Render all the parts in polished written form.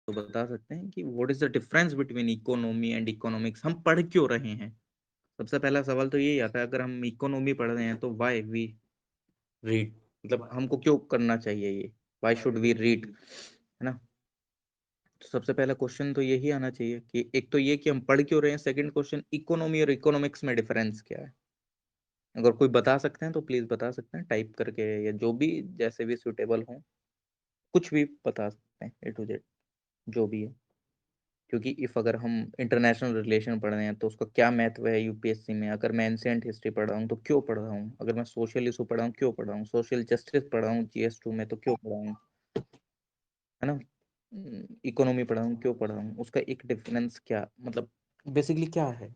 तो बता सकते हैं कि what is the difference between economy and economics, हम पढ़ क्यों रहे हैं। सबसे पहला सवाल तो यही आता है, अगर हम इकोनॉमी पढ़ रहे हैं तो व्हाई वी रीड, मतलब हमको क्यों करना चाहिए ये, व्हाई शुड वी रीड, है ना। तो सबसे पहला क्वेश्चन तो यही आना चाहिए कि एक तो ये कि हम पढ़ क्यों रहे हैं, सेकंड क्वेश्चन इकोनॉमी और इकोनॉमिक्स में डिफरेंस क्या है। अगर कोई बता सकते हैं तो प्लीज बता सकते हैं टाइप करके, या जो भी जैसे भी सुटेबल हो, कुछ भी बता सकते हैं ए टू जेड जो भी है। क्योंकि इफ अगर हम इंटरनेशनल रिलेशन पढ़ रहे हैं तो उसका क्या महत्व है यूपीएससी में, अगर मैं एंशिएंट हिस्ट्री पढ़ रहा हूँ तो क्यों पढ़ रहा हूँ, अगर मैं सोशल इशू पढ़ रहा हूँ क्यों पढ़ रहा हूँ, सोशल जस्टिस पढ़ रहा हूँ जीएस 2 में तो क्यों पढ़ रहा हूँ, है ना। इकोनॉमी पढ़ रहा हूँ क्यों पढ़ रहा हूँ, उसका एक डिफरेंस क्या, मतलब बेसिकली क्या है,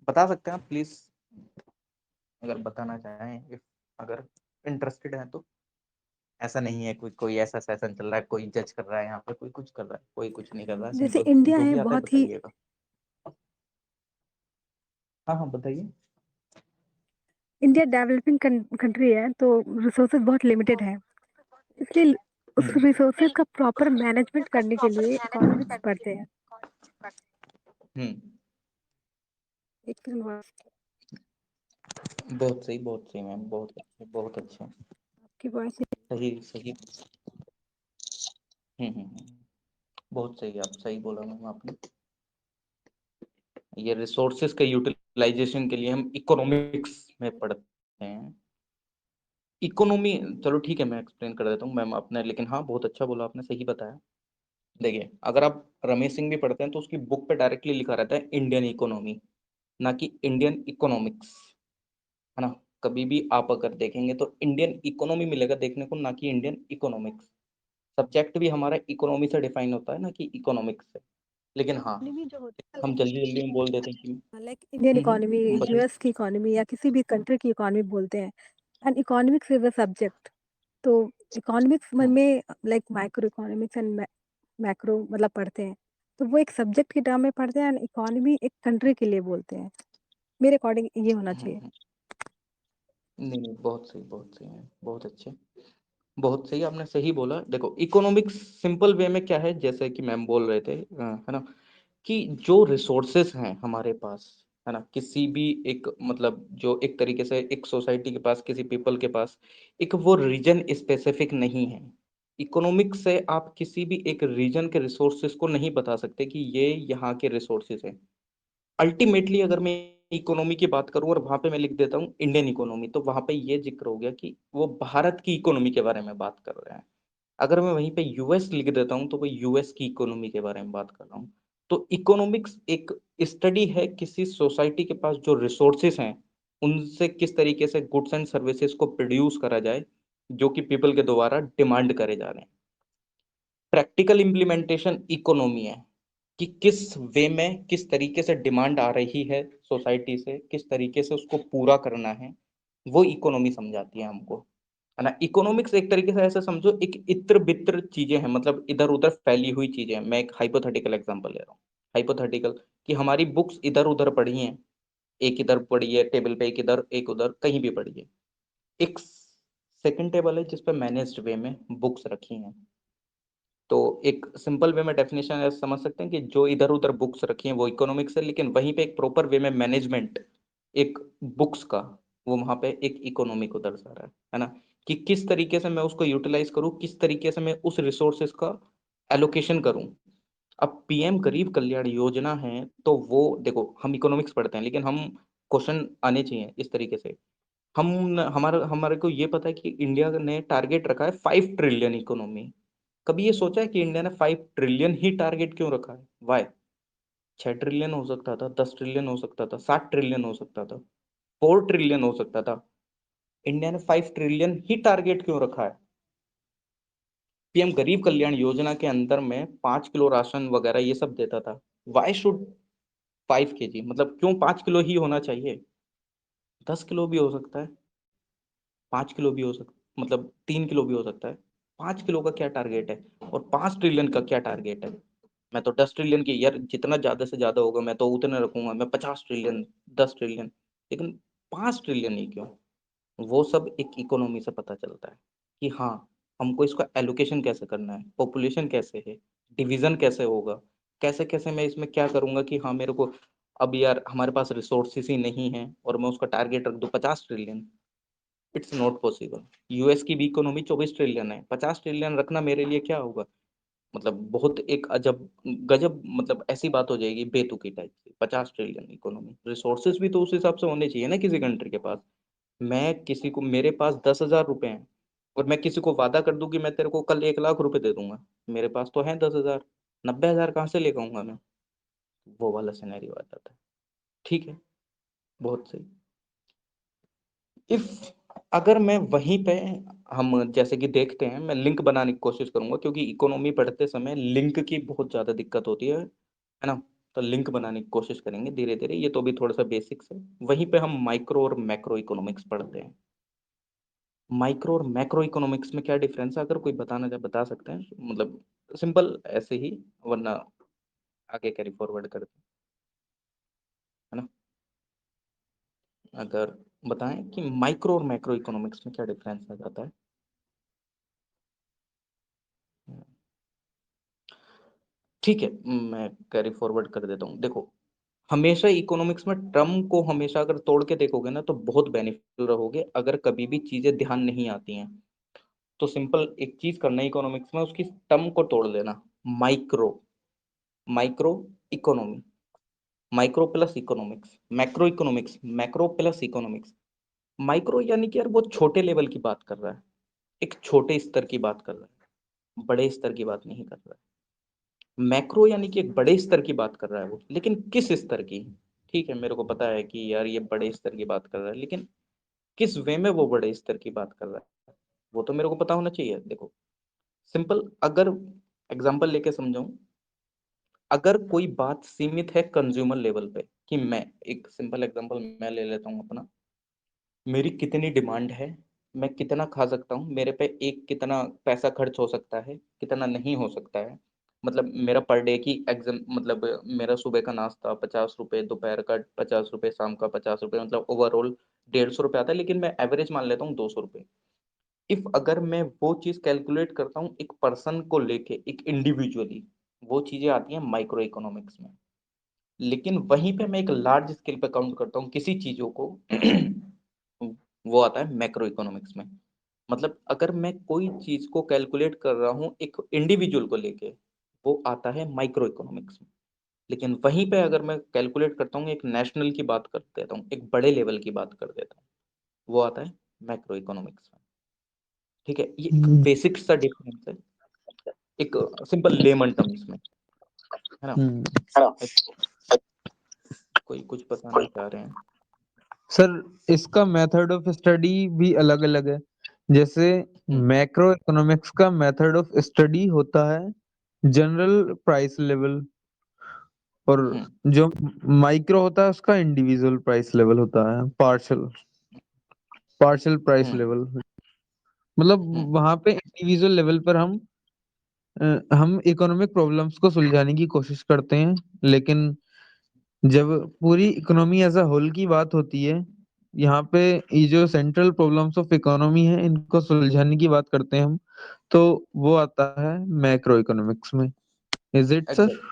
बता सकते हैं आप प्लीज, अगर बताना चाहें, if अगर इंटरेस्टेड है तो। ऐसा नहीं है कोई कोई ऐसा सेशन चल रहा है, कोई जज कर रहा है यहाँ पे, कोई कुछ कर रहा है, कोई कुछ नहीं कर रहा है, जैसे सिंपल इंडिया जो है भी आता है बहुत ही, बताइएगा। हाँ हाँ बताइए। इंडिया डेवलपिंग कंट्री है तो रिसोर्सेज बहुत लिमिटेड है, इसलिए उस हम्म रिसोर्सेज का प्रॉपर मैनेजमेंट करने के लिए इकोनॉमिक्स पढ़ते हैं। हम्म। एक सेकंड, आपकी बहुत सही मैम, बहुत अच्छे बहुत अच्छे। वॉइस। सही सही। बहुत सही, आप सही बोला मैम आपने। ये रिसोर्सेज के यूटिलाइजेशन के लिए हम इकोनॉमिक्स में पढ़ते हैं। इकोनॉमी, चलो ठीक है मैं एक्सप्लेन कर देता हूँ मैम आपने, लेकिन हाँ बहुत अच्छा बोला आपने, सही बताया। देखिए अगर आप रमेश सिंह भी पढ़ते हैं तो उसकी बुक पे डायरेक्टली लिखा रहता है इंडियन इकोनॉमी, ना कि इंडियन इकोनॉमिक्स, है ना। कभी भी आप अगर देखेंगे तो इंडियन इकोनॉमी मिलेगा देखने को, ना कि इंडियन इकोनॉमिक्स। सब्जेक्ट भी हमारा इकोनॉमी से डिफाइन होता है ना कि इकोनॉमिक्स से। लेकिन हाँ इकोनॉमी जो होता हम जल्दी जल्दी में बोल देते हैं कि है लाइक इंडियन इकोनॉमी, बताइए। यूएस की इकोनॉमी या किसी भी कंट्री की इकोनॉमी बोलते हैं, and economics is a subject. तो इकोनॉमिक्स हाँ में like micro economics and macro मतलब पढ़ते हैं, तो वो एक सब्जेक्ट की टर्म में पढ़ते हैं, एंड इकोनॉमी एक कंट्री के लिए बोलते हैं। मेरे अकॉर्डिंग ये होना चाहिए। नहीं नहीं बहुत सही बहुत सही है, बहुत अच्छे। बहुत सही आपने सही बोला। देखो इकोनॉमिक्स सिंपल वे में क्या है, जैसे कि मैम बोल रहे थे है ना, कि जो रिसोर्सेस हैं हमारे पास, है ना, किसी भी एक मतलब जो एक तरीके से एक सोसाइटी के पास, किसी पीपल के पास एक वो रीजन स्पेसिफिक नहीं है। इकोनॉमिक्स से आप किसी भी एक रीजन के रिसोर्सेस को नहीं बता सकते कि ये यहाँ के रिसोर्सेस हैं। अल्टीमेटली अगर मैं इकोनॉमी की बात करूं और वहां पे मैं लिख देता हूँ इंडियन इकोनॉमी, तो वहां पे ये जिक्र हो गया कि वो भारत की इकोनॉमी के बारे में बात कर रहे हैं। अगर मैं वहीं पे यूएस लिख देता हूँ तो वो यूएस की इकोनॉमी के बारे में बात कर रहा हूँ। तो इकोनॉमिक्स एक स्टडी है किसी सोसाइटी के पास जो रिसोर्सेस हैं, उनसे किस तरीके से गुड्स एंड सर्विसेज को प्रोड्यूस करा जाए जो कि पीपल के द्वारा डिमांड करे जा रहे हैं। प्रैक्टिकल इम्प्लीमेंटेशन इकोनॉमी है कि किस वे में किस तरीके से डिमांड आ रही है सोसाइटी से, किस तरीके से उसको पूरा करना है, वो इकोनॉमी समझाती है हमको, है ना। इकोनॉमिक्स एक तरीके से ऐसे समझो एक इत्र बित्र चीजें हैं, मतलब इधर उधर फैली हुई चीजें हैं। मैं एक हाइपोथेटिकल एग्जांपल ले रहा हूँ। हाइपोथेटिकल कि हमारी बुक्स इधर उधर पड़ी हैं, एक इधर पड़ी है टेबल पे, एक इधर एक उधर कहीं भी पड़ी है। एक सेकंड टेबल है जिसपे मैनेज्ड वे में बुक्स रखी हैं। तो एक सिंपल वे में डेफिनेशन ऐसे समझ सकते हैं कि जो इधर उधर बुक्स रखी हैं वो इकोनॉमिक्स है, लेकिन वहीं पे एक प्रॉपर वे में मैनेजमेंट एक बुक्स का, वो वहां पे एक इकोनॉमी को दर्शा रहा है ना। कि किस तरीके से मैं उसको यूटिलाइज करूँ, किस तरीके से मैं उस रिसोर्सेज का एलोकेशन करूँ। अब पीएम गरीब कल्याण योजना है तो वो देखो हम इकोनॉमिक्स पढ़ते हैं लेकिन हम क्वेश्चन आने चाहिए इस तरीके से। हम हमारा हमारे को ये पता है कि इंडिया ने टारगेट रखा है 5 ट्रिलियन इकोनॉमी। कभी ये सोचा है कि इंडिया ने 5 ट्रिलियन ही टारगेट क्यों रखा है, वाई। 6 ट्रिलियन हो सकता था, 10 ट्रिलियन हो सकता था, 7 ट्रिलियन हो सकता था, 4 ट्रिलियन हो सकता था। इंडिया ने 5 ट्रिलियन ही टारगेट क्यों रखा है। पीएम गरीब कल्याण योजना के अंदर में 5 किलो राशन वगैरह ये सब देता था। वाई शुड 5 kg, मतलब क्यों 5 किलो ही होना चाहिए। 10 किलो भी हो सकता है, 5 किलो भी हो सकता, मतलब 3 किलो भी हो सकता है। 5 किलो का क्या टारगेट है और 5 ट्रिलियन का क्या टारगेट है। मैं तो 10 ट्रिलियन की यार, जितना ज्यादा से ज्यादा होगा मैं तो उतने रखूंगा, मैं 50 ट्रिलियन, 10 ट्रिलियन, लेकिन 5 ट्रिलियन ही क्यों। वो सब एक इकोनॉमी से पता चलता है कि हाँ हमको इसका एलोकेशन कैसे करना है, पॉपुलेशन कैसे है, डिवीजन कैसे होगा, कैसे कैसे मैं इसमें क्या करूंगा कि हाँ मेरे को अब यार हमारे पास रिसोर्सेस ही नहीं है और मैं उसका टारगेट रख दूं 50 trillion. It's not possible. US की भी इकोनॉमी 24 ट्रिलियन है, 50 ट्रिलियन रखना मेरे लिए क्या होगा, मतलब बहुत एक अजब गजब, मतलब ऐसी बात हो जाएगी बेतुकी टाइप की। 50 ट्रिलियन इकोनॉमी, रिसोर्सेज भी तो उस हिसाब से होने चाहिए ना किसी कंट्री के पास। मैं किसी को, मेरे पास 10,000 रुपए हैं और मैं किसी को वादा कर दूं कि मैं तेरे को कल 1 लाख रुपए दे दूंगा, मेरे पास तो है 10,000, 90,000 कहाँ से लेकर आऊंगा मैं। वो वाला सिनेरियो आ जाता है। ठीक है, बहुत सही। इफ अगर मैं वहीं पे, हम जैसे कि देखते हैं, मैं लिंक बनाने की कोशिश करूंगा क्योंकि इकोनॉमी पढ़ते समय लिंक की बहुत ज्यादा दिक्कत होती है ना। तो लिंक बनाने की कोशिश करेंगे धीरे धीरे, ये तो भी थोड़ा सा बेसिक्स है। वहीं पे हम माइक्रो और मैक्रो इकोनॉमिक्स पढ़ते हैं। माइक्रो और मैक्रो इकोनॉमिक्स में क्या डिफरेंस है, अगर कोई बताना चाहे बता सकते हैं, मतलब सिंपल ऐसे ही, वरना आगे कैरी फॉरवर्ड करते हैं, है ना। अगर बताएं कि माइक्रो और मैक्रो इकोनॉमिक्स में क्या डिफरेंस आ जाता है। ठीक है, मैं कैरी फॉरवर्ड कर देता हूँ। देखो, हमेशा इकोनॉमिक्स में टर्म को हमेशा अगर तोड़ के देखोगे ना तो बहुत बेनिफिशियल रहोगे। अगर कभी भी चीजें ध्यान नहीं आती हैं तो सिंपल एक चीज करना है इकोनॉमिक्स में, उसकी टर्म को तोड़ देना। Micro, micro economy, micro plus economics, macro economics, macro plus economics. Micro यानी कि यार वो छोटे लेवल की बात कर रहा है, एक छोटे स्तर की बात कर रहा है, बड़े स्तर की बात नहीं कर रहा है। मैक्रो यानी कि एक बड़े स्तर की बात कर रहा है वो, लेकिन किस स्तर की। ठीक है, मेरे को पता है कि यार ये बड़े स्तर की बात कर रहा है, लेकिन किस वे में वो बड़े स्तर की बात कर रहा है वो तो मेरे को पता होना चाहिए। देखो, सिंपल अगर एग्जांपल लेके समझाऊं, अगर कोई बात सीमित है कंज्यूमर लेवल पे, कि मैं एक सिंपल एग्जांपल मैं ले लेता हूँ अपना, मेरी कितनी डिमांड है, मैं कितना खा सकता हूँ, मेरे पे एक कितना पैसा खर्च हो सकता है, कितना नहीं हो सकता है। मतलब मेरा पर डे की एग्जाम, मतलब मेरा सुबह का नाश्ता 50 रुपये, दोपहर का 50 रुपये, शाम का 50 रुपये, मतलब ओवरऑल 150 रुपये आता है, लेकिन मैं एवरेज मान लेता हूँ 200 रुपये। इफ अगर मैं वो चीज कैलकुलेट करता हूँ एक पर्सन को लेके, एक इंडिविजुअली, वो चीजें आती हैं माइक्रो इकोनॉमिक्स में। लेकिन वहीं पे मैं एक लार्ज स्केल पे काउंट करता हूँ किसी चीजों को वो आता है मैक्रो इकोनॉमिक्स में। मतलब अगर मैं कोई चीज को कैलकुलेट कर रहा हूँ एक इंडिविजुअल को लेके, वो आता है माइक्रो इकोनॉमिक्स में। लेकिन वहीं पे अगर मैं कैलकुलेट करता हूँ एक नेशनल की बात कर देता हूँ, एक बड़े लेवल की बात कर देता हूँ, वो आता है मैक्रो इकोनॉमिक्स में। ठीक है, ये एक हम्म। बेसिक सा डिफरेंस है, एक सिंपल लेमन टर्म्स में, है ना। हम्म। कोई कुछ बताना चाह रहे हैं। सर, इसका मेथड ऑफ स्टडी भी अलग अलग है। जैसे हम्म मैक्रो इकोनॉमिक्स का मेथड ऑफ स्टडी होता है जनरल प्राइस लेवल, और हम्म जो माइक्रो होता है उसका इंडिविजुअल प्राइस लेवल होता है, पार्शल पार्शल प्राइस हम्म लेवल। मतलब हम्म वहां पे इंडिविजुअल लेवल पर हम इकोनॉमिक प्रॉब्लम्स को सुलझाने की कोशिश करते हैं, लेकिन जब पूरी इकोनॉमी एज अ होल की बात होती है, यहाँ पे ये जो सेंट्रल प्रॉब्लम्स ऑफ इकोनॉमी है इनको सुलझाने की बात करते हैं हम, तो वो आता है मैक्रो इकोनॉमिक्स में। Is it sir? एग्जैक्ट,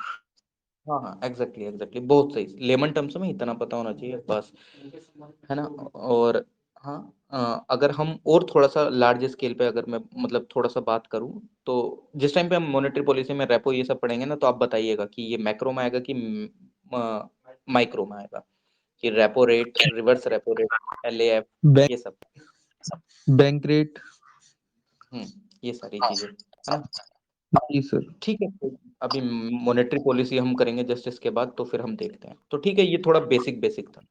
हाँ हाँ, एग्जैक्टली एग्जैक्टली, बहुत सही। लेमन टर्म्स में इतना पता होना चाहिए बस, है ना। और हाँ, अगर हम और थोड़ा सा लार्ज स्केल पे, अगर मैं मतलब थोड़ा सा बात करूँ, तो जिस टाइम पे हम मॉनेटरी पॉलिसी में रेपो ये सब पढ़ेंगे ना, तो आप बताइएगा कि ये मैक्रो में आएगा कि माइक्रो में आएगा, कि repo rate, reverse repo rate, LAF, bank ये सब। Bank rate. ये सारी चीजें, है ना। जी सर। ठीक है, तो अभी मॉनेटरी पॉलिसी हम करेंगे जस्ट इसके बाद, तो फिर हम देखते हैं। तो ठीक है, ये थोड़ा बेसिक बेसिक था।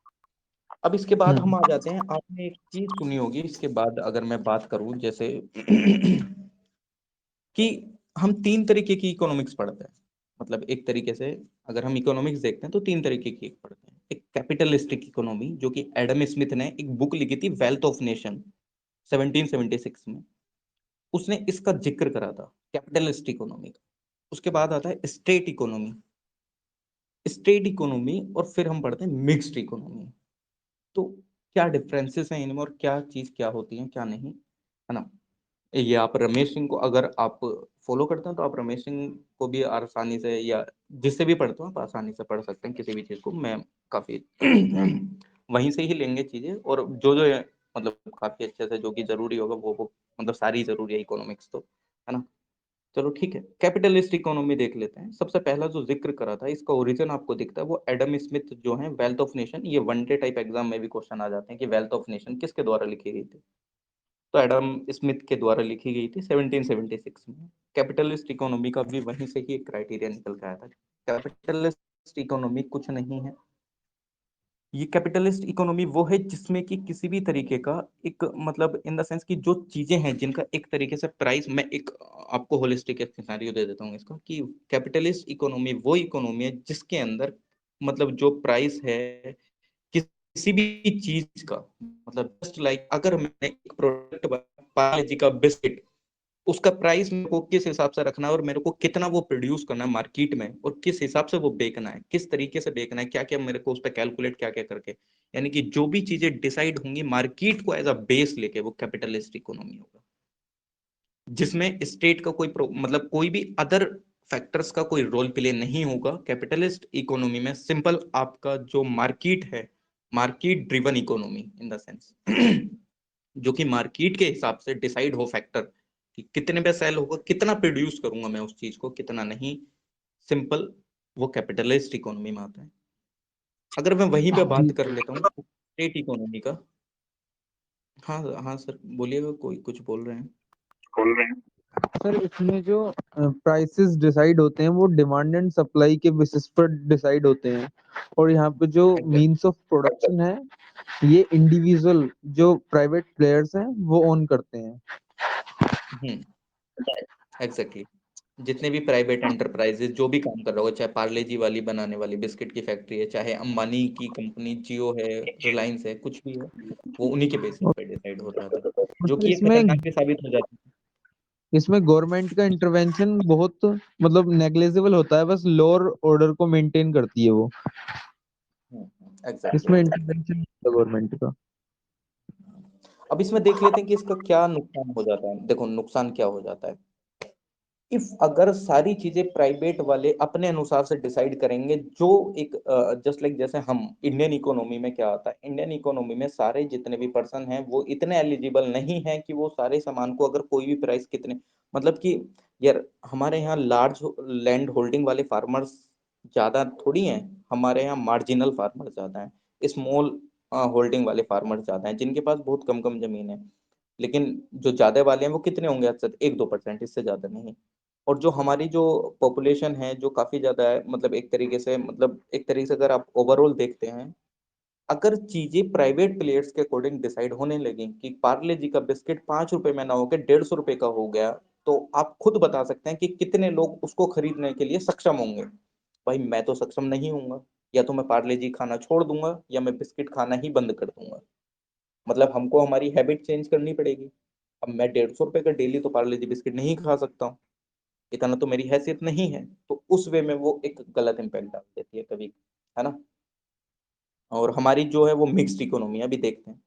अब इसके बाद हम हम्म। आ जाते हैं, आपने एक चीज सुनी होगी इसके बाद, अगर मैं बात करूं जैसे कि हम तीन तरीके की इकोनॉमिक्स पढ़ते हैं। मतलब एक तरीके से अगर हम इकोनॉमिक्स देखते हैं तो तीन तरीके की पढ़ते हैं। एक कैपिटलिस्टिक इकोनॉमी, जो कि एडम स्मिथ ने एक बुक लिखी थी वेल्थ ऑफ नेशन 1776 में, उसने इसका जिक्र करा था, कैपिटलिस्ट इकोनॉमी का। उसके बाद आता है स्टेट इकोनॉमी, स्टेट इकोनॉमी, और फिर हम पढ़ते हैं मिक्स्ड इकोनॉमी। तो क्या डिफरेंसेस हैं इनमें और क्या चीज क्या होती है क्या नहीं, है ना। ये आप रमेश सिंह को अगर आप फॉलो करते हैं तो आप रमेश सिंह को भी आसानी से, या जिससे भी पढ़ते हो आप आसानी से पढ़ सकते हैं किसी भी चीज़ को। मैं काफ़ी वहीं से ही लेंगे चीज़ें, और जो जो मतलब काफ़ी अच्छे से जो कि ज़रूरी होगा वो मतलब सारी ज़रूरी है इकोनॉमिक्स तो, है ना। चलो ठीक है, कैपिटलिस्ट इकोनॉमी देख लेते हैं। सबसे पहला जो जिक्र करा था, इसका ओरिजिन आपको दिखता है, वो एडम स्मिथ जो है, वेल्थ ऑफ नेशन। ये वन डे टाइप एग्जाम में भी क्वेश्चन आ जाते हैं कि वेल्थ ऑफ नेशन किसके द्वारा लिखी गई थी। तो एडम स्मिथ के द्वारा लिखी गई थी 1776 में। कैपिटलिस्ट इकोनॉमी का भी वहीं से ही एक क्राइटेरिया निकल के आया था। कैपिटलिस्ट इकोनॉमी कुछ नहीं है, ये कैपिटलिस्ट इकोनॉमी वो है जिसमें कि किसी भी तरीके का एक मतलब इन द सेंस कि जो चीजें हैं जिनका एक तरीके से प्राइस, मैं एक आपको होलिस्टिक सिनेरियो दे देता हूँ इसका, कि कैपिटलिस्ट इकोनॉमी वो इकोनॉमी है जिसके अंदर मतलब जो प्राइस है किसी भी चीज का, मतलब जस्ट लाइक अगर मैंने एक प्रोडक्ट पार्ले जी का बिस्किट, उसका प्राइस मेरे को किस हिसाब से रखना है और मेरे को कितना वो प्रोड्यूस करना है मार्केट में, और किस हिसाब से वो बेचना है, किस तरीके से बेचना है, क्या क्या मेरे को उस पर कैलकुलेट क्या क्या करके, यानी कि जो भी चीजें डिसाइड होंगी मार्केट को एज अ बेस लेके, वो कैपिटलिस्ट इकोनॉमी होगा, जिसमें स्टेट का कोई मतलब कोई भी अदर फैक्टर्स का कोई रोल प्ले नहीं होगा। कैपिटलिस्ट इकोनॉमी में सिंपल आपका जो मार्केट है, market driven economy in the sense जो कि मार्केट के हिसाब से डिसाइड हो फैक्टर कि कितने पे सेल होगा, कितना प्रोड्यूस करूंगा मैं उस चीज को, कितना नहीं। सिंपल वो कैपिटलिस्ट इकोनॉमी में आता है। अगर मैं वहीं पे बात जी कर लेता हूँ स्टेट इकोनॉमी का। हाँ हाँ सर बोलिएगा, कोई कुछ बोल रहे हैं। बोल रहे हैं सर, इसमें जो प्राइसेस डिसाइड होते हैं वो डिमांड एंड सप्लाई के बेसिस पर डिसाइड होते हैं, और यहाँ पे जो एग्जैक्ट मीन्स ऑफ प्रोडक्शन है ये इंडिविजुअल जो प्राइवेट प्लेयर्स हैं वो ओन करते हैं। हम्म एग्जैक्टली जितने भी प्राइवेट एंटरप्राइजेज जो भी काम कर रहा होगा, चाहे पार्ले जी वाली बनाने वाली बिस्किट की फैक्ट्री है, चाहे अंबानी की कंपनी जियो है, रिलायंस है, कुछ भी है, वो उन्हीं के बेसिस पे डिसाइड हो रहा था, और जो फिर कि ये इसमें खतरनाक भी साबित हो जाती इसमें गवर्नमेंट का इंटरवेंशन बहुत मतलब नेग्लिजिबल होता है, बस लॉ और ऑर्डर को मेंटेन करती है वो। है। एग्जैक्टली इसमें एग्जैक्टली। इंटरवेंशन होता है गवर्नमेंट का। अब इसमें देख लेते हैं कि इसका क्या नुकसान हो जाता है। देखो नुकसान क्या हो जाता है, इफ अगर सारी चीजें प्राइवेट वाले अपने अनुसार से डिसाइड करेंगे, जो एक जस्ट लाइक जैसे हम इंडियन इकोनॉमी में क्या आता है, इंडियन इकोनॉमी में सारे जितने भी पर्सन हैं वो इतने एलिजिबल नहीं है कि वो सारे सामान को अगर कोई भी प्राइस कितने, मतलब कि यार हमारे यहाँ लार्ज लैंड होल्डिंग वाले फार्मर्स ज्यादा थोड़ी हैं, हमारे यहाँ मार्जिनल फार्मर ज्यादा हैं, स्मॉल होल्डिंग वाले फार्मर ज्यादा हैं जिनके पास बहुत कम कम जमीन है। लेकिन जो ज्यादा वाले हैं वो कितने होंगे, अक्सर 1-2%, इससे ज्यादा नहीं। और जो हमारी जो पॉपुलेशन है जो काफी ज्यादा है, मतलब एक तरीके से, मतलब एक तरीके से अगर आप ओवरऑल देखते हैं, अगर चीजें प्राइवेट प्लेयर्स के अकॉर्डिंग डिसाइड होने लगी कि पार्ले जी का बिस्किट 5 रुपए में ना होकर 150 रुपए का हो गया, तो आप खुद बता सकते हैं कि कितने लोग उसको खरीदने के लिए सक्षम होंगे। भाई मैं तो सक्षम नहीं हूंगा, या तो मैं पार्ले जी खाना छोड़ दूंगा या मैं बिस्किट खाना ही बंद कर दूंगा। मतलब हमको हमारी हैबिट चेंज करनी पड़ेगी। अब मैं 150 रुपए का डेली तो पार्ले जी बिस्किट नहीं खा सकता हूँ, इतना तो मेरी हैसियत नहीं है। तो उस वे में वो एक गलत इम्पैक्ट डाल देती है कभी, है ना। और हमारी जो है वो मिक्स्ड इकोनॉमी अभी देखते हैं।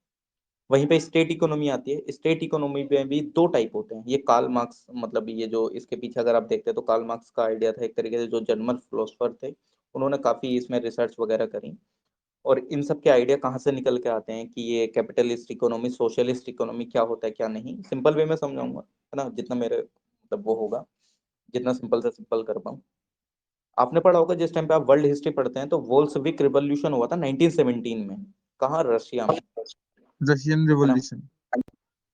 वहीं पे स्टेट इकोनॉमी आती है। स्टेट इकोनॉमी में भी दो टाइप होते हैं। ये कार्ल मार्क्स, मतलब ये जो इसके पीछे अगर आप देखते हैं तो कार्ल मार्क्स का आइडिया था एक तरीके से, जो जर्मन फिलोसफर थे, उन्होंने काफी इसमें रिसर्च वगैरह करी। और इन सब के आइडिया कहाँ से निकल के आते हैं कि ये कैपिटलिस्ट इकोनॉमी, सोशलिस्ट इकोनॉमी क्या होता है क्या नहीं, सिंपल वे में समझाऊंगा, है ना, जितना मेरे मतलब वो होगा, जितना सिंपल से सिंपल कर पाऊँ। आपने पढ़ा होगा जिस टाइम पे आप वर्ल्ड हिस्ट्री पढ़ते हैं तो वोल्सविक रिवॉल्यूशन हुआ था 1917 में, कहाँ, रशिया में, रशियन है ना। रिवॉल्यूशन।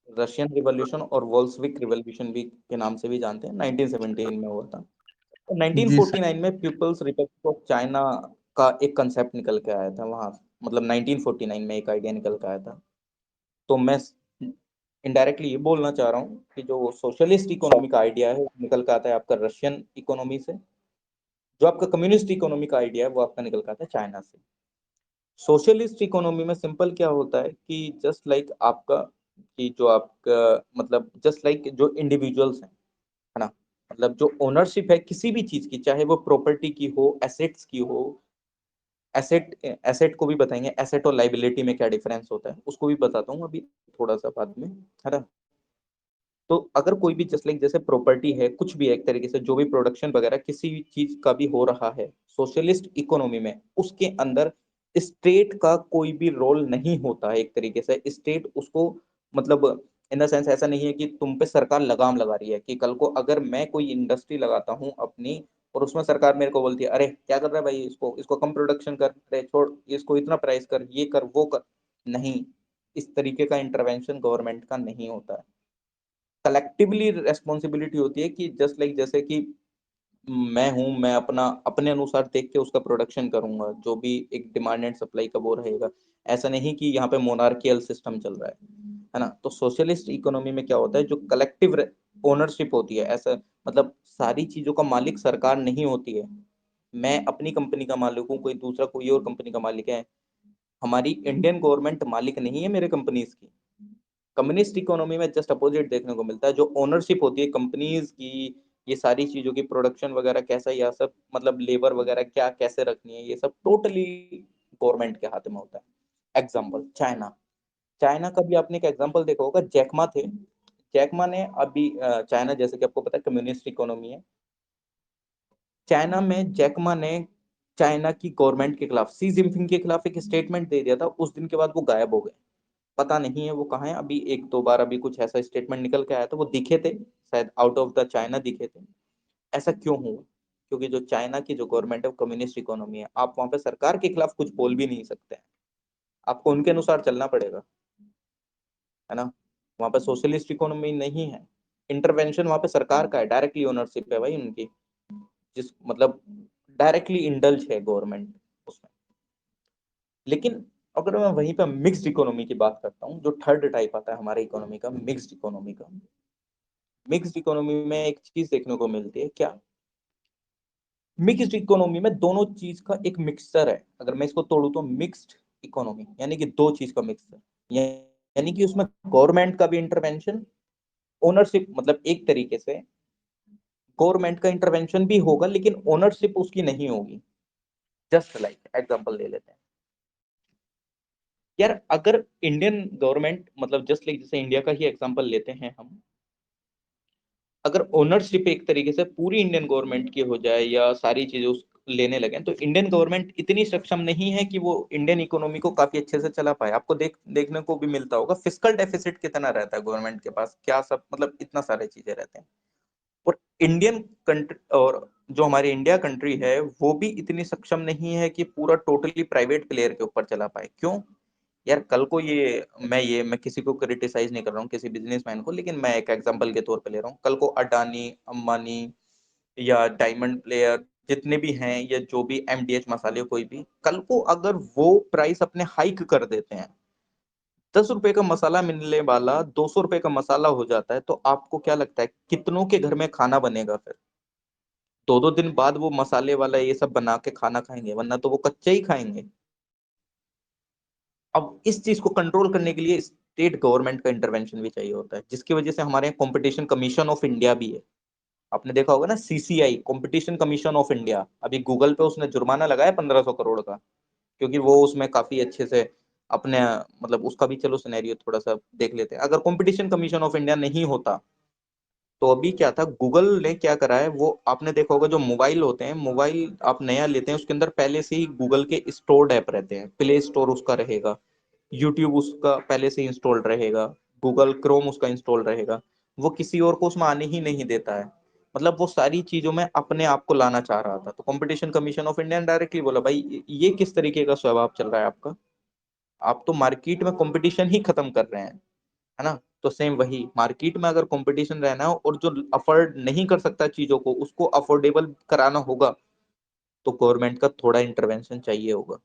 रशियन रिवॉल्यूशन और वोल्सविक रिवॉल्यूशन भी के नाम से भी जानते हैं, 1917 में हुआ था। तो जी सर। 1949 में पीपल्स रिपब्लिक ऑफ चाइना का एक कंसेप्ट निकल के आया था वहां, मतलब 1949 में एक आइडिया निकल के आया था। तो मैं इनडायरेक्टली ये बोलना चाह रहा हूँ कि जो सोशलिस्ट इकोनॉमी का आइडिया है वो निकल के आता है आपका रशियन इकोनॉमी से, जो आपका कम्युनिस्ट इकोनॉमी का आइडिया है वो आपका निकल के आता है चाइना से। सोशलिस्ट इकोनॉमी में सिंपल क्या होता है कि जस्ट लाइक आपका, कि जो आपका मतलब जस्ट लाइक जो इंडिविजुअल्स हैं, है ना, मतलब जो ओनरशिप है किसी भी चीज की, चाहे वो प्रॉपर्टी की हो, एसेट्स की हो। एसेट एसेट को भी बताएंगे, एसेट और लाइबिलिटी में क्या डिफरेंस होता है उसको भी बताता हूँ अभी थोड़ा सा बाद में, है ना। तो अगर कोई भी जस्ट लाइक जैसे प्रॉपर्टी है, कुछ भी है, एक तरीके से जो भी प्रोडक्शन वगैरह किसी भी चीज का भी हो रहा है सोशलिस्ट इकोनॉमी में, उसके अंदर स्टेट का कोई भी रोल नहीं होता है। एक तरीके से स्टेट उसको मतलब इन द सेंस ऐसा नहीं है कि तुम पे सरकार लगाम लगा रही है कि कल को अगर मैं कोई इंडस्ट्री लगाता हूँ अपनी और उसमें सरकार मेरे को बोलती है अरे क्या कर रहा है भाई, इसको इसको कम प्रोडक्शन कर, अरे छोड़, इसको इतना प्राइस कर, ये कर वो कर। नहीं, इस तरीके का इंटरवेंशन गवर्नमेंट का नहीं होता है। कलेक्टिवली रेस्पॉन्सिबिलिटी होती है कि जस्ट लाइक जैसे कि मैं हूं, मैं अपना अपने अनुसार देख के उसका प्रोडक्शन करूंगा, जो भी एक डिमांड एंड सप्लाई का वो रहेगा। ऐसा नहीं कि यहाँ पे मोनार्कियल सिस्टम चल रहा है ना। तो सोशलिस्ट इकोनॉमी में क्या होता है, जो कलेक्टिव ओनरशिप होती है, ऐसा मतलब सारी चीजों का मालिक सरकार नहीं होती है। मैं अपनी कंपनी का मालिक हूँ, कोई दूसरा कोई और कंपनी का मालिक है। हमारी इंडियन गवर्नमेंट मालिक नहीं है मेरे कंपनीज की। कम्युनिस्ट इकोनॉमी में जस्ट अपोजिट देखने को मिलता है, जो ओनरशिप होती है कंपनीज की, ये सारी चीजों की प्रोडक्शन वगैरह कैसा, या सब मतलब लेबर वगैरह क्या कैसे रखनी है, ये सब टोटली गवर्नमेंट के हाथ में होता है। Example China. चाइना का भी आपने एक एग्जाम्पल देखा होगा, जैकमा थे। जैकमा ने अभी चाइना जैसे कि आपको पता है कम्युनिस्ट इकोनॉमी है। चाइना में जैकमा ने चाइना की गवर्नमेंट के खिलाफ, सी जिनपिंग के खिलाफ एक स्टेटमेंट दे दिया था। उस दिन के बाद वो गायब हो गए। पता नहीं है वो कहाँ है अभी। एक दो बार अभी कुछ ऐसा स्टेटमेंट निकल के आया था, वो दिखे थे शायद आउट ऑफ द चाइना दिखे थे। ऐसा क्यों हुआ? क्योंकि जो चाइना की जो गवर्नमेंट है वो कम्युनिस्ट इकोनॉमी है। आप वहां पे सरकार के खिलाफ कुछ बोल भी नहीं सकते हैं, आपको उनके अनुसार चलना पड़ेगा, है ना। वहां पे सोशलिस्ट इकोनॉमी नहीं है। इंटरवेंशन वहां पे सरकार का है, डायरेक्टली ओनरशिप है भाई उनकी, जिस मतलब डायरेक्टली इंडल्ज है गवर्नमेंट उसमें। लेकिन अगर मैं वहीं पर मिक्स्ड इकोनॉमी की बात करता हूँ, जो थर्ड टाइप आता है हमारे इकोनॉमी का, मिक्स्ड इकोनॉमी का। मिक्स्ड इकोनॉमी में एक चीज देखने को मिलती है क्या, मिक्स्ड इकोनॉमी में दोनों चीज का एक मिक्सचर है। अगर मैं इसको तोड़ू तो मिक्स्ड इकोनॉमी यानी कि दो चीज का मिक्सचर, यानी कि उसमें गवर्नमेंट का भी इंटरवेंशन, ओनरशिप मतलब एक तरीके से गवर्नमेंट का इंटरवेंशन भी होगा लेकिन ओनरशिप उसकी नहीं होगी। जस्ट लाइक एग्जांपल ले लेते हैं यार, अगर इंडियन गवर्नमेंट मतलब जस्ट लाइक जैसे इंडिया का ही एग्जांपल लेते हैं हम, अगर ओनरशिप एक तरीके से पूरी इंडियन गवर्नमेंट की हो जाए या सारी चीजें उस लेने लगे, तो इंडियन गवर्नमेंट इतनी सक्षम नहीं है कि वो इंडियन इकोनॉमी को काफी अच्छे से चला पाए। आपको देखने को भी मिलता होगा फिस्कल डेफिसिट कितना रहता है गवर्नमेंट के पास, क्या सब मतलब इतना सारे चीजें रहते हैं। और इंडियन कंट्री और जो हमारी इंडिया कंट्री है वो भी इतनी सक्षम नहीं है कि पूरा टोटली प्राइवेट प्लेयर के ऊपर चला पाए। क्यों यार, कल को मैं किसी को क्रिटिसाइज नहीं कर रहा हूँ किसी बिजनेसमैन को, लेकिन मैं एक एग्जांपल के तौर पे ले रहा हूँ। कल को अडानी, अंबानी या डायमंड प्लेयर जितने भी हैं, या जो भी एमडीएच मसाले कोई भी, कल को अगर वो प्राइस अपने हाइक कर देते हैं, 10 रुपए का मसाला मिलने वाला 200 रुपए का मसाला हो जाता है, तो आपको क्या लगता है कितनों के घर में खाना बनेगा फिर? दो दो दिन बाद वो मसाले वाला ये सब बना के खाना खाएंगे, वरना तो वो कच्चे ही खाएंगे। अब इस चीज को कंट्रोल करने के लिए स्टेट गवर्नमेंट का इंटरवेंशन भी चाहिए होता है, जिसकी वजह से हमारे यहाँ कॉम्पिटिशन कमीशन ऑफ इंडिया भी है। आपने देखा होगा ना, CCI, competition commission of India, अभी गूगल पे उसने जुर्माना लगाया 1500 करोड़ का, क्योंकि वो उसमें काफी अच्छे से अपने मतलब उसका भी चलो सिनेरियो थोड़ा सा देख लेते हैं। अगर कॉम्पिटिशन कमीशन ऑफ इंडिया नहीं होता तो अभी क्या था, गूगल ने क्या करा है, वो आपने देखा होगा जो मोबाइल होते हैं, मोबाइल आप नया लेते हैं उसके अंदर पहले से ही गूगल के स्टोर्ड ऐप रहते हैं, प्ले स्टोर उसका रहेगा, यूट्यूब उसका पहले से इंस्टॉल्ड रहेगा, गूगल क्रोम उसका इंस्टॉल रहेगा। वो किसी और को उसमें आने ही नहीं देता है। मतलब वो सारी चीजों में अपने आप को लाना चाह रहा था। तो कंपटीशन कमीशन ऑफ इंडिया ने डायरेक्टली बोला भाई ये किस तरीके का स्वभाव चल रहा है आपका, आप तो मार्केट में कंपटीशन ही खत्म कर रहे हैं, है ना। तो सेम वही मार्केट में अगर कंपटीशन रहना हो और जो अफोर्ड नहीं कर सकता चीजों को उसको अफोर्डेबल कराना होगा, तो गवर्नमेंट का थोड़ा इंटरवेंशन चाहिए होगा।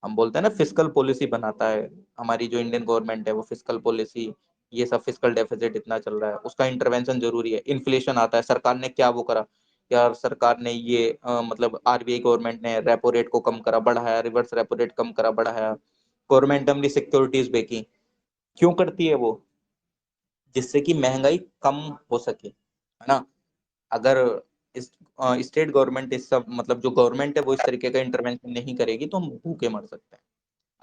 हम बोलते हैं ना फिस्कल पॉलिसी बनाता है, हमारी जो इंडियन गवर्नमेंट है वो फिस्कल पॉलिसी, ये सब फिस्कल डेफिसिट इतना चल रहा है, उसका इंटरवेंशन जरूरी है। इन्फ्लेशन आता है, सरकार ने क्या वो करा यार, सरकार ने ये मतलब आरबीआई गवर्नमेंट ने रेपो रेट को कम करा बढ़ाया, रिवर्स रेपो रेट कम करा बढ़ाया, गवर्नमेंट हमने सिक्योरिटीज बेची। क्यों करती है वो? जिससे कि महंगाई कम हो सके, है ना। अगर इस स्टेट गवर्नमेंट इस सब मतलब जो गवर्नमेंट है वो इस तरीके का इंटरवेंशन नहीं करेगी तो हम भूखे मर सकते हैं।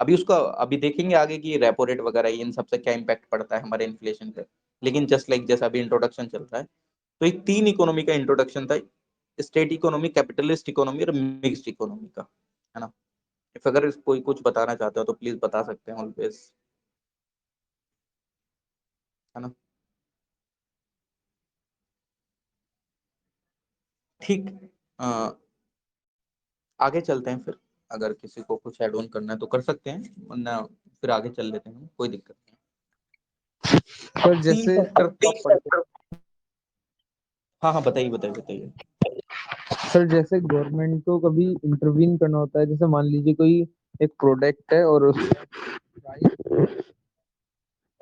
अभी उसका अभी देखेंगे आगे की रेपो रेट वगैरह इन सबसे क्या इम्पैक्ट पड़ता है हमारे इन्फ्लेशन पे। लेकिन जस्ट लाइक जैसा अभी इंट्रोडक्शन चल रहा है, तो ये 3 इकोनॉमी का इंट्रोडक्शन था, स्टेट इकोनॉमी, कैपिटलिस्ट इकोनॉमी और मिक्स्ड इकोनॉमी का, है ना। इफ अगर कोई कुछ बताना चाहते हो तो प्लीज बता सकते हैं ऑलवेज, है ना। ठीक, आगे चलते हैं फिर, अगर किसी को कुछ ऐड ऑन करना है तो कर सकते हैं, वरना फिर आगे चल लेते हैं, कोई दिक्कत नहीं। सर अब 3 जैसे सेक्टर को आप पढ़ते हैं। हाँ हाँ, बताइए बताइए बताइए। सर जैसे गवर्नमेंट को कभी इंटरवीन करना होता है, जैसे मान लीजिए कोई एक प्रोडक्ट है और प्राइस,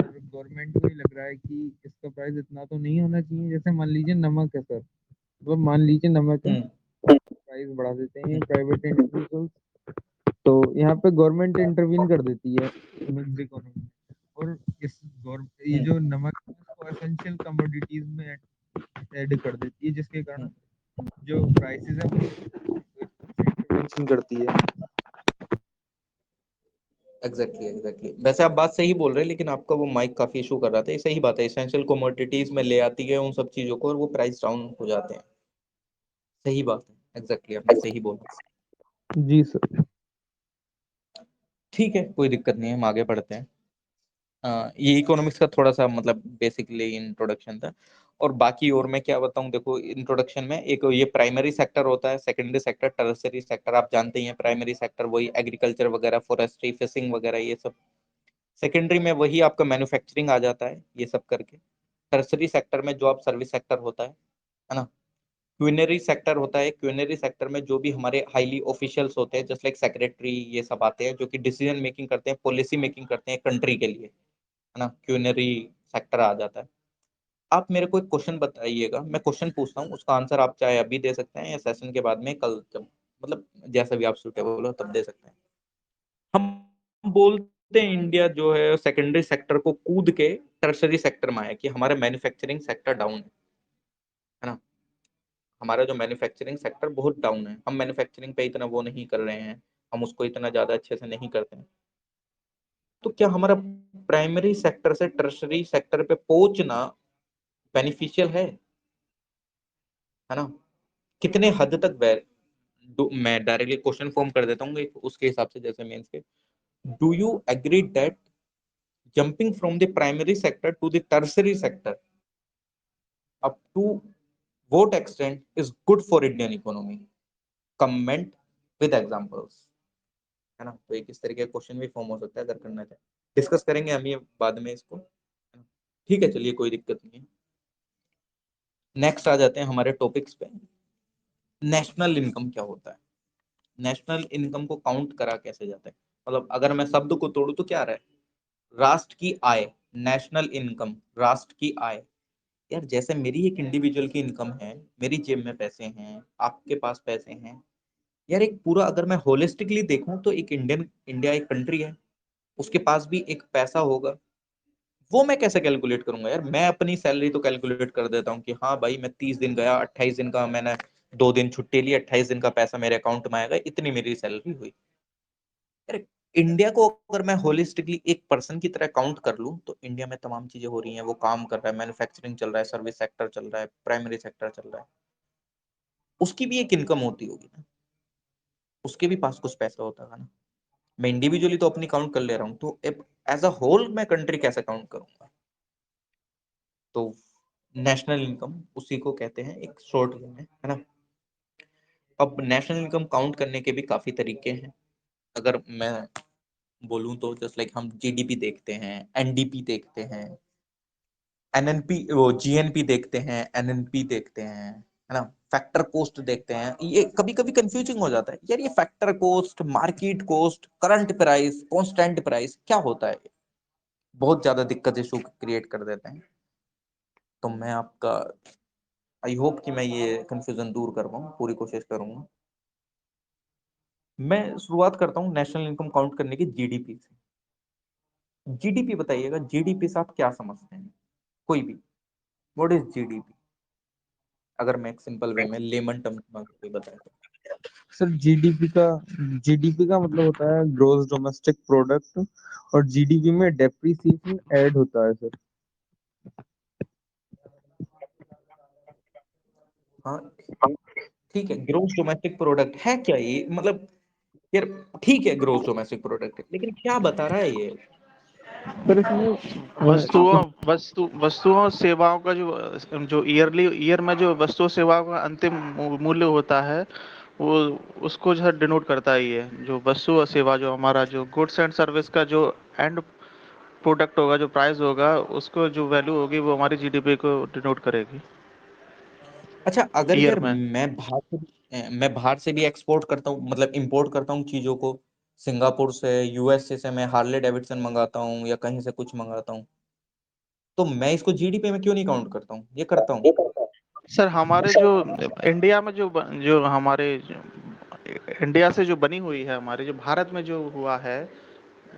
गवर्नमेंट को ही लग रहा है कि इसका प्राइस इतना तो नहीं होना चाहिए। जैसे मान लीजिए नमक है सर, तो मान लीजिए नमक है, हम्म प्राइस बढ़ा देते हैं हम्म प्राइवेट इंडिविजुअल्स, तो यहाँ पे गवर्नमेंट इंटरवीन कर देती है मिक्स्ड इकोनॉमी में। और ये हम्म जो नमक है इसको एसेंशियल कमोडिटीज में ऐड कर देती है, जिसके कारण हम्म। जो प्राइसेस है वो इंटरवेंशन करती है। एग्जैक्टली एग्जैक्टली, वैसे आप बात सही बोल रहे हैं, लेकिन आपका वो माइक काफी इशू कर रहा था। ये सही बात है, इसेंशियल कमोडिटीज में ले आती है उन सब चीजों को और वो प्राइस डाउन हो जाते हैं। सही बात है, एग्जैक्टली आपने सही बोला। जी सर। ठीक है, कोई दिक्कत नहीं है, हम आगे बढ़ते हैं। ये इकोनॉमिक्स का थोड़ा सा मतलब बेसिकली इंट्रोडक्शन था। और बाकी और मैं क्या बताऊं, देखो इंट्रोडक्शन में एक ये प्राइमरी सेक्टर होता है, सेकेंडरी सेक्टर, टर्सरी सेक्टर, आप जानते ही हैं। प्राइमरी सेक्टर वही एग्रीकल्चर वगैरह, फॉरेस्ट्री, फिशिंग वगैरह ये सब। सेकेंडरी में वही आपका मैन्युफैक्चरिंग आ जाता है, ये सब करके। टर्सरी सेक्टर में जॉब सर्विस सेक्टर होता है ना। क्विनरी सेक्टर होता है, क्विनरी सेक्टर में जो भी हमारे हाईली ऑफिशियल्स होते हैं, जस्ट लाइक सेक्रेटरी, ये सब आते हैं जो कि डिसीजन मेकिंग करते हैं, पॉलिसी मेकिंग करते हैं कंट्री के लिए, है ना। क्यूनरी सेक्टर आ जाता है। आप मेरे को एक क्वेश्चन बताइएगा, मैं क्वेश्चन पूछता हूँ, उसका आंसर आप चाहे अभी दे सकते हैं या सेशन के बाद में, कल जब मतलब जैसा भी आप सुटेबल हो तब दे सकते हैं। हम बोलते हैं इंडिया जो है सेकेंडरी सेक्टर को कूद के टर्शरी सेक्टर में आया, कि हमारा मैन्युफैक्चरिंग सेक्टर डाउन है ना। हमारा जो मैन्युफैक्चरिंग सेक्टर बहुत डाउन है, हम मैन्युफैक्चरिंग पे इतना वो नहीं कर रहे हैं, हम उसको इतना ज्यादा अच्छे से नहीं करते हैं। तो क्या हमारा प्राइमरी सेक्टर से टर्शरी सेक्टर पे पहुंचना बेनिफिशियल है ना। कितने हद तक मैं डायरेक्टली क्वेश्चन फॉर्म कर देता हूँ उसके हिसाब से, जैसे मेंस के, do you agree that jumping from the primary sector to the tertiary sector up to what extent is good for Indian economy? Comment with examples, है ना। तो एक इस तरीके का क्वेश्चन भी फॉर्म हो सकता है, अगर करना चाहे डिस्कस करेंगे हम ये बाद में इसको, है ना? ठीक है, चलिए कोई दिक्कत नहीं है। नेक्स्ट आ जाते हैं हमारे टॉपिक्स पे। नेशनल इनकम क्या होता है, नेशनल इनकम को काउंट करा कैसे जाता है, मतलब अगर मैं शब्द को तोड़ू तो क्या आ रहा है, राष्ट्र की आय। नेशनल इनकम, राष्ट्र की आय। यार जैसे मेरी एक इंडिविजुअल की इनकम है, मेरी जेब में पैसे हैं, आपके पास पैसे हैं, यार एक पूरा अगर मैं होलिस्टिकली देखूं तो एक इंडिया एक कंट्री है, उसके पास भी एक पैसा होगा। वो मैं कैसे कैलकुलेट करूंगा यार, मैं अपनी सैलरी तो कैलकुलेट कर देता हूँ कि हाँ भाई मैं 30 दिन गया, 28 दिन का मैंने 2 दिन छुट्टी ली, 28 दिन का पैसा मेरे अकाउंट में आएगा, इतनी मेरी सैलरी हुई। यार इंडिया को अगर मैं होलिस्टिकली एक पर्सन की तरह काउंट कर लूं तो इंडिया में तमाम चीजें हो रही हैं, वो काम कर रहा है, मैन्युफैक्चरिंग चल रहा है, सर्विस सेक्टर चल रहा है, प्राइमरी सेक्टर चल रहा है, उसकी भी एक इनकम होती होगी ना, उसके भी पास कुछ पैसा होता है ना। मैं इंडिविजुअली तो अपनी काउंट कर ले रहा हूँ, तो एज अ होल मैं कंट्री कैसे काउंट करूंगा। तो नेशनल इनकम उसी को कहते हैं एक शॉर्ट वे में, है ना। अब नेशनल इनकम काउंट करने के भी काफी तरीके हैं। अगर मैं बोलूं तो जस्ट लाइक हम जीडीपी देखते हैं, एनडीपी देखते हैं, एनएनपी वो जीएनपी देखते हैं, एनएनपी देखते हैं, है ना। फैक्टर कोस्ट देखते हैं। ये कभी कभी कंफ्यूजिंग हो जाता है यार, ये factor cost, market cost, current price, constant price क्या होता है, बहुत ज्यादा दिक्कत इशू क्रिएट कर देते हैं। तो मैं आपका आई होप कि मैं ये कंफ्यूजन दूर कर पाऊँ, पूरी कोशिश करूंगा। मैं शुरुआत करता हूँ नेशनल इनकम काउंट करने की जीडीपी से। जीडीपी बताइएगा, जीडीपी से आप क्या समझते हैं, कोई भी। व्हाट इज जीडीपी, अगर मैं एक सिंपल वे में लेमन टर्म में कोई बताए तो। सर जीडीपी का मतलब होता है ग्रोस डोमेस्टिक प्रोडक्ट, और जीडीपी में डेप्रिसिएशन ऐड होता है सर। हाँ ठीक है, ग्रोस डोमेस्टिक प्रोडक्ट है क्या ये, मतलब यार ठीक है ग्रोस डोमेस्टिक प्रोडक्ट है, लेकिन क्या बता रहा है ये? पर इसमें वस्तुओं और सेवाओं का जो जो ईयर में जो वस्तु और सेवाओं का अंतिम मूल्य होता है, वो उसको जो है डिनोट करता है। ये जो वस्तु और सेवा, जो हमारा जो गुड्स एंड सर्विस का जो एंड प्रोडक्ट होगा, जो प्राइस होगा, उसको जो वैल्यू होगी वो हमारी जीडीपी को डिनोट करेगी अच्छा, अगर ईयर यार में। मैं बाहर से भी एक्सपोर्ट करता हूँ, मतलब इंपोर्ट करता हूँ चीजों को, सिंगापुर से, यूएसए से मैं हार्ले डेविडसन मंगाता हूँ या कहीं से कुछ मंगाता हूँ, तो मैं इसको जीडीपी में क्यों नहीं काउंट करता हूँ? ये करता हूँ। सर हमारे जो इंडिया में जो हमारे इंडिया से जो बनी हुई है, हमारे जो भारत में जो हुआ है,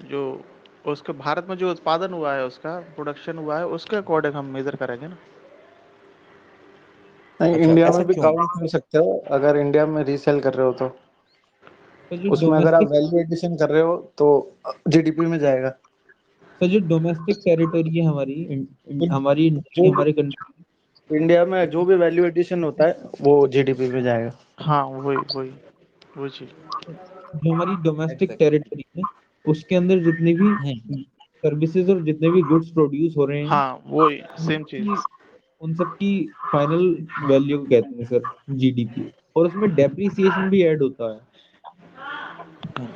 जो उसके भारत में जो उत्पादन हुआ है, उसका प्रोडक्शन हुआ है, उसके अकॉर्डिंग हम मेजर करेंगे ना। नहीं, अच्छा, इंडिया ऐसा में भी क्यों? काउंट कर सकते हो अगर इंडिया में रीसेल कर रहे हो तो। तो जो उसमें अगर आप डोमेस्टिक वैल्यू एडिशन कर रहे हो तो जीडीपी में जाएगा। तो जो डोमेस्टिक टेरिटरी है हमारी तो हमारी इंडिया की, जो हमारे कंट्री इंडिया में जो भी वैल्यू एडिशन होता है वो जीडीपी में जाएगा। हाँ, वही वही वही चीज। जो हमारी डोमेस्टिक एग्जैक्टली। टेरिटरी है, उसके अंदर जितने भी हम्म। सर्विसेज और जितने भी गुड्स प्रोड्यूस हो रहे हैं, हाँ, वही उन सेम चीज। सबकी उन सबकी फाइनल वैल्यू को कहते हैं सर जीडीपी, और उसमें डेप्रिसिएशन भी ऐड होता है। हम्म।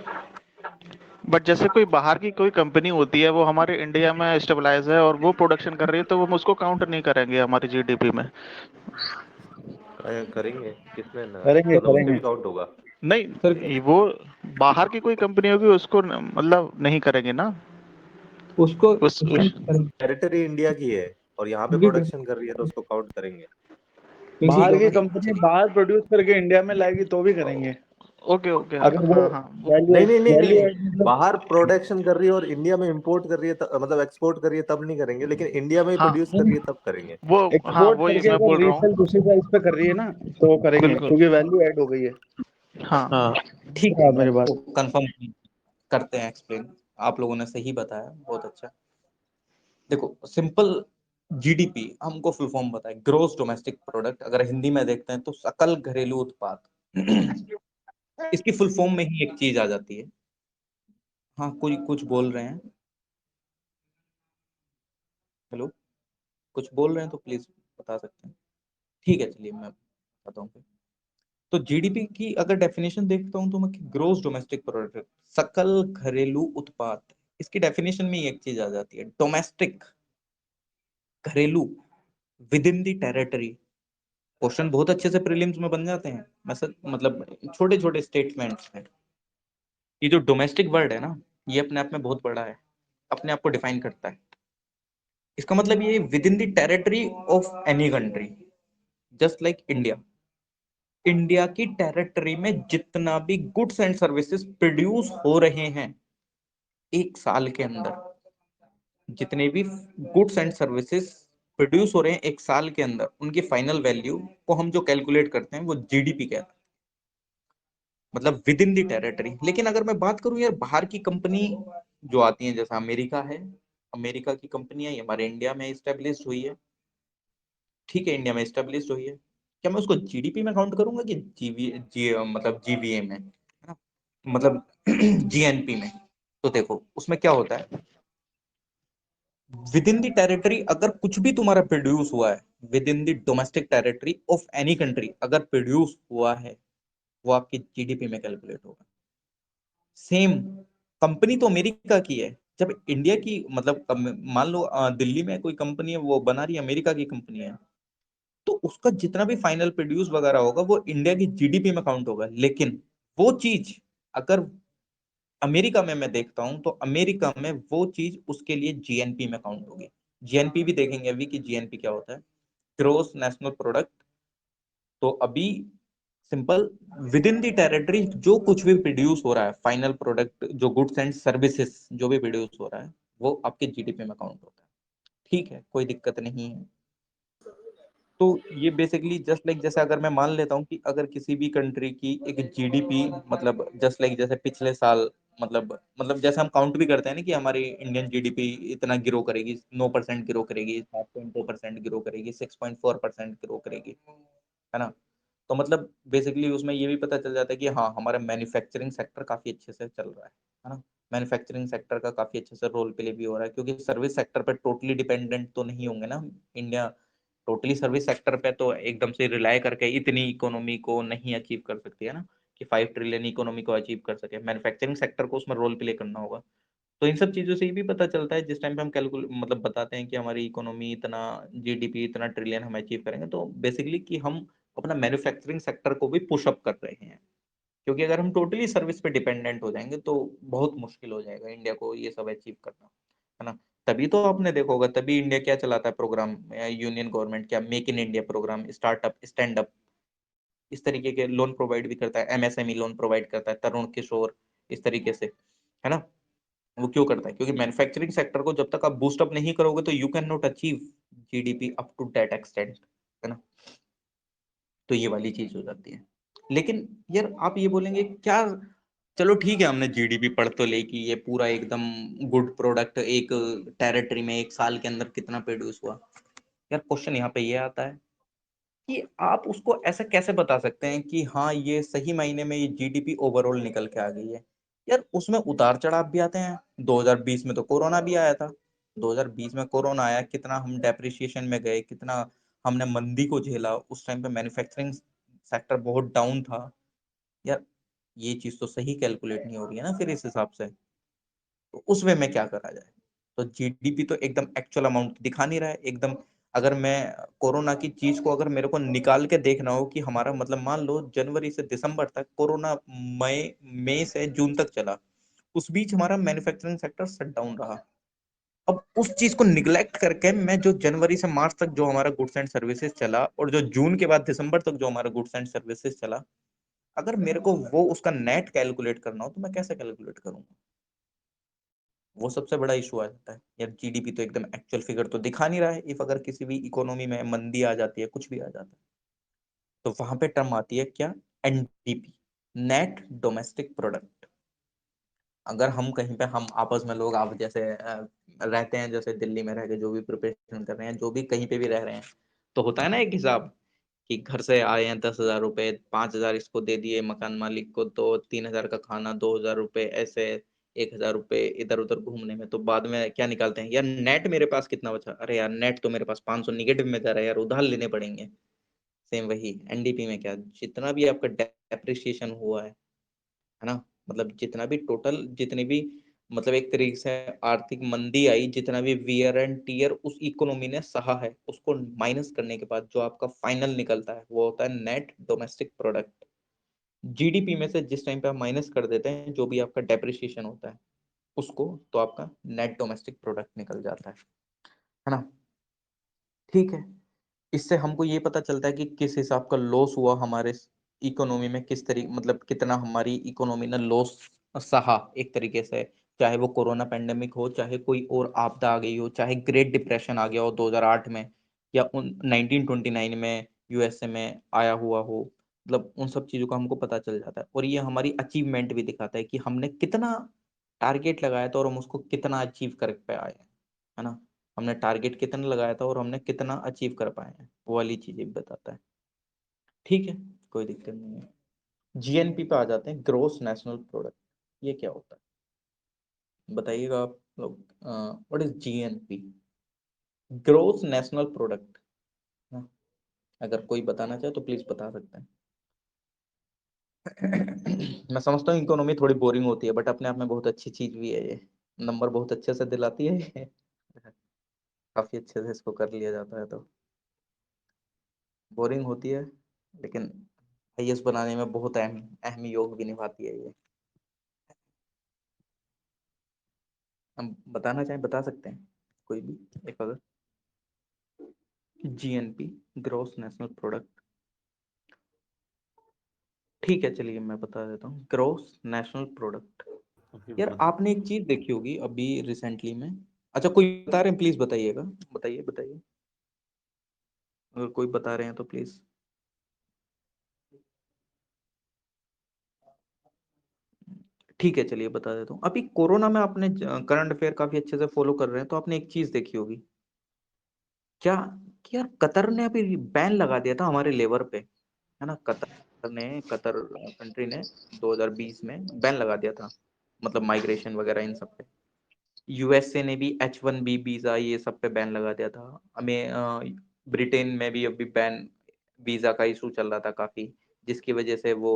बट जैसे कोई बाहर की कोई कंपनी होती है, वो हमारे इंडिया में स्टेबलाइज है और वो प्रोडक्शन कर रही है, तो वो हम उसको काउंट नहीं करेंगे हमारी जीडीपी में। करेंगे किसमें ना, करेंगे मतलब उससे करेंगे। भी काउंट होगा। सर नहीं, वो बाहर की कोई कंपनी होगी, उसको मतलब नहीं करेंगे ना। उसको उस टेरिटरी इंडिया की है और यहाँ पे क्योंकि प्रोडक्शन कर रही है तो उसको काउंट करेंगे। बाहर क्योंकि की नहीं कंपनी चलिए। बाहर प्रोड्यूस करके इंडिया में लाएगी तो भी करेंगे। ओके ओके, अगर वो हाँ हाँ वो वैल्यू नहीं नहीं नहीं नहीं वैल्यू नहीं, एड मतलब। बाहर प्रोडक्शन कर रही है और इंडिया में इंपोर्ट कर रही है मतलब एक्सपोर्ट कर रही है तब नहीं करेंगे, लेकिन इंडिया में ही हाँ प्रोड्यूस कर रही है तब करेंगे। वो हाँ, एक्सपोर्ट वही करके मैं अगर बोल रहा रीसेल हूँ। दूसरी प्राइस पे कर रही है ना तो करेंगे बिल्कुल। क्योंकि वैल्यू ऐड हो गई है। हाँ। हाँ ठीक है, हाँ मैं मेरी बात। इसको कंफर्म करते हैं एक्सप्लेन। आप लोगों ने सही बताया, बहुत अच्छा। देखो सिंपल, जीडीपी हमको फुल फॉर्म बताए, ग्रोस डोमेस्टिक प्रोडक्ट, अगर हिंदी में देखते हैं तो सकल घरेलू उत्पाद। इसकी फुल फॉर्म में ही एक चीज आ जाती है। हाँ, कोई कुछ बोल रहे हैं? हेलो, कुछ बोल रहे हैं तो प्लीज बता सकते हैं। ठीक है, चलिए मैं बताता हूँ फिर। तो जीडीपी की अगर डेफिनेशन देखता हूँ तो मैं, ग्रोस डोमेस्टिक प्रोडक्ट, सकल घरेलू उत्पाद, इसकी डेफिनेशन में ही एक चीज आ जाती है, डोमेस्टिक, घरेलू, with in the territory. Question बहुत अच्छे से प्रीलिम्स में बन जाते हैं, मतलब छोटे छोटे स्टेटमेंट्स हैं। ये जो डोमेस्टिक वर्ड है ना, ये अपने आप में बहुत बड़ा है, अपने आप को डिफाइन करता है। इसका मतलब ये with in the territory of any country, just like India. India की टेरिटरी में जितना भी गुड्स एंड सर्विसेज प्रोड्यूस हो रहे हैं एक साल के अंदर, जितने भी गुड्स एंड सर्विसेज प्रोड्यूस हो रहे हैं एक साल के अंदर, उनकी फाइनल वैल्यू को हम जो कैलकुलेट करते हैं वो जीडीपी कहते हैं, मतलब विद इन दी टेरिटरी। लेकिन अगर मैं बात करूं यार, बाहर की कंपनी जो आती है, जैसा अमेरिका है, अमेरिका की कंपनी है, ये हमारे इंडिया में स्टेब्लिश हुई है। ठीक है, इंडिया में स्टेब्लिश हुई है, क्या मैं उसको जीडीपी में काउंट करूंगा कि मतलब जीवीए में, है ना, मतलब जीएनपी में? तो देखो उसमें क्या होता है, विद इन द टेरिटरी अगर कुछ भी तुम्हारा प्रोड्यूस हुआ है, with in the domestic territory of any country अगर प्रोड्यूस हुआ है, वो आपकी जीडीपी में कैलकुलेट होगा। सेम, कंपनी तो अमेरिका की है, जब इंडिया की मतलब मान लो दिल्ली में कोई कंपनी है, वो बना रही है, अमेरिका की कंपनी है, तो उसका जितना भी फाइनल प्रोड्यूस वगैरह होगा वो इंडिया की जीडीपी में काउंट होगा। लेकिन वो चीज अगर अमेरिका में मैं देखता हूं तो अमेरिका में वो चीज उसके लिए जीएनपी में काउंट होगी। जीएनपी भी देखेंगे अभी कि जीएनपी क्या होता है, ग्रोस नेशनल प्रोडक्ट। तो अभी simple, with in the territory जो कुछ भी प्रोड्यूस हो रहा है, फाइनल प्रोडक्ट जो गुड्स एंड सर्विसेज जो भी प्रोड्यूस हो रहा है, वो आपके जीडीपी में काउंट होता है। ठीक है, कोई दिक्कत नहीं है। तो ये बेसिकली जस्ट लाइक, जैसे अगर मैं मान लेता हूँ कि अगर किसी भी कंट्री की एक जीडीपी, मतलब जस्ट लाइक जैसे पिछले साल, मतलब जैसे हम काउंट भी करते हैं ना कि हमारी इंडियन जीडीपी इतना ग्रो करेगी, 9% ग्रो करेगी, 7.2% ग्रो करेगी, 6.4% ग्रो करेगी। है ना। तो मतलब बेसिकली उसमें ये भी पता चल जाता है कि हाँ हमारा मैन्युफैक्चरिंग सेक्टर काफी अच्छे से चल रहा है ना। मैन्युफैक्चरिंग सेक्टर का काफी अच्छे से रोल प्ले भी हो रहा है, क्योंकि सर्विस सेक्टर पर टोटली डिपेंडेंट तो नहीं होंगे ना इंडिया। टोटली सर्विस सेक्टर पे तो एकदम से रिलाय करके इतनी इकोनॉमी को नहीं अचीव कर सकती है ना, कि 5 ट्रिलियन इकोनॉमी को अचीव कर सके। मैन्युफैक्चरिंग सेक्टर को उसमें रोल प्ले करना होगा। तो इन सब चीजों से ये भी पता चलता है, जिस टाइम पे हम कैलकुलेट मतलब बताते हैं कि हमारी इकोनॉमी इतना, जीडीपी इतना ट्रिलियन हम अचीव करेंगे, तो बेसिकली कि हम अपना मैन्युफैक्चरिंग सेक्टर को भी पुश अप कर रहे हैं। क्योंकि अगर हम टोटली सर्विस पे डिपेंडेंट हो जाएंगे तो बहुत मुश्किल हो जाएगा इंडिया को ये सब अचीव करना, है ना। तभी तो आपने देखा होगा, तभी इंडिया क्या चलाता है प्रोग्राम, यूनियन गवर्नमेंट क्या make in India program, startup stand up, इस तरीके के लोन प्रोवाइड भी करता है, एमएसएमई लोन प्रोवाइड करता है, तरुण किशोर, इस तरीके से, है ना। वो क्यों करता है? क्योंकि मैन्युफैक्चरिंग सेक्टर को जब तक आप बूस्ट अप नहीं करोगे तो you can not achieve GDP up to that extent, है ना। तो ये वाली चीज हो जाती है। लेकिन यार आप ये बोलेंगे क्या, चलो ठीक है हमने जीडीपी पढ़ तो ले कि ये पूरा एकदम गुड प्रोडक्ट एक टेरिटरी में एक साल के अंदर कितना प्रोड्यूस हुआ। यार क्वेश्चन यहाँ पे ये आता है कि आप उसको ऐसा कैसे बता सकते हैं कि हाँ ये सही मायने में ये जीडीपी ओवरऑल निकल के आ गई है। यार उसमें उतार चढ़ाव भी आते हैं। 2020 में तो कोरोना भी आया था। 2020 में कोरोना आया, कितना हम डेप्रिसिएशन में गए, कितना हमने मंदी को झेला। उस टाइम पे मैन्युफैक्चरिंग सेक्टर बहुत डाउन था। यार ये चीज तो सही कैलकुलेट नहीं हो रही है ना फिर इस हिसाब से। तो उस वे में क्या करा जाए? तो जीडीपी तो एकदम एक्चुअल अमाउंट दिखा नहीं रहा है एकदम। अगर मैं कोरोना की चीज को अगर मेरे को निकाल के देखना हो कि हमारा मतलब मान लो जनवरी से दिसंबर तक कोरोना, मई मई से जून तक चला, उस बीच हमारा मैन्युफैक्चरिंग सेक्टर शट डाउन रहा। अब उस चीज को निग्लेक्ट करके मैं जो जनवरी से मार्च तक जो हमारा गुड्स एंड सर्विसेज चला और जो जून के बाद दिसंबर तक जो हमारा गुड्स एंड सर्विसेज चला, अगर मेरे को वो उसका नेट कैलकुलेट करना हो तो मैं कैसे कैलकुलेट करूंगा? वो सबसे बड़ा इशू आ जाता है। यार जीडीपी तो एकदम एक्चुअल फिगर तो दिखा नहीं रहा है। इफ अगर किसी भी इकोनॉमी में मंदी आ जाती है, कुछ भी आ जाता है, तो वहां पे टर्म आती है क्या? NDP, net domestic product. अगर हम कहीं पे हम आपस में लोग आप जैसे रहते हैं, जैसे दिल्ली में रह के जो भी प्रिपरेशन कर रहे हैं, जो भी कहीं पे भी रह रहे हैं, तो होता है ना एक हिसाब कि घर से आए हैं 10,000 रुपए, 5,000 इसको दे दिए मकान मालिक को, तो 3,000 का खाना, 2,000 रुपए ऐसे, 1,000 रुपए इधर उधर घूमने में, तो बाद में क्या निकालते हैं? यार नेट मेरे पास कितना बचा? अरे यार नेट तो मेरे पास 500 निगेटिव में जा रहा है यार, उधार लेने पड़ेंगे। सेम वही एनडीपी में क्या, जितना भी आपका डेप्रिसिएशन हुआ है ना, मतलब जितना भी टोटल, जितनी भी मतलब एक तरीके से आर्थिक मंदी आई, जितना भी वियर एंड टीयर उस इकोनॉमी ने सहा है, उसको माइनस करने के बाद जो आपका फाइनल निकलता है वो होता है नेट डोमेस्टिक प्रोडक्ट। जीडीपी में से जिस टाइम पे आप माइनस कर देते हैं जो भी आपका डेप्रिसिएशन होता है उसको, तो आपका नेट डोमेस्टिक प्रोडक्ट निकल जाता है ना। ठीक है। इससे हमको ये पता चलता है कि किस हिसाब का लॉस हुआ हमारे इकोनॉमी में, किस तरीके मतलब कितना हमारी इकोनॉमी ने लॉस सहा एक तरीके से। चाहे वो कोरोना पेंडेमिक हो, चाहे कोई और आपदा आ गई हो, चाहे ग्रेट डिप्रेशन आ गया हो 2008 में, या उन 1929 में यूएसए में आया हुआ हो, मतलब उन सब चीजों का हमको पता चल जाता है। और ये हमारी अचीवमेंट भी दिखाता है कि हमने कितना टारगेट लगाया था और हम उसको कितना अचीव कर पाए हैं, है ना। हमने टारगेट कितना लगाया था और हमने कितना अचीव कर पाए हैं, वो वाली चीजें भी बताता है। ठीक है, कोई दिक्कत नहीं है। जीएनपी पे आ जाते हैं, ग्रोस नेशनल प्रोडक्ट। ये क्या होता है बताइएगा आप लोग? What is GNP? Gross national product. अगर कोई बताना चाहे तो प्लीज बता सकते हैं। मैं समझता हूँ इकोनॉमी थोड़ी बोरिंग होती है, बट अपने आप में बहुत अच्छी चीज भी है ये। नंबर बहुत अच्छे से दिलाती है ये। काफी अच्छे से इसको कर लिया जाता है। तो बोरिंग होती है लेकिन आईएएस बनाने में बहुत अहम अहम योग भी निभाती है ये। हम बताना चाहें बता सकते हैं कोई भी एक अगर। GNP, gross national product. ठीक है चलिए मैं बता देता हूँ, ग्रॉस नेशनल प्रोडक्ट। यार आपने एक चीज देखी होगी अभी रिसेंटली में। अच्छा कोई बता रहे हैं प्लीज बताइएगा, बताइए बताइए, अगर कोई बता रहे हैं तो प्लीज। ठीक है चलिए बता देता हूँ। अभी कोरोना में आपने करंट अफेयर काफी अच्छे से फॉलो कर रहे हैं, तो आपने एक चीज देखी होगी क्या, कि यार कतर ने अभी बैन लगा दिया था हमारे लेबर पे। है ना। कतर कंट्री ने 2020 में बैन लगा दिया था, मतलब माइग्रेशन वगैरह इन सब पे। यूएसए ने भी H1B वीजा ये सब पे बैन लगा दिया था। हमें ब्रिटेन में भी अभी बैन वीजा का इशू चल रहा था काफी, जिसकी वजह से वो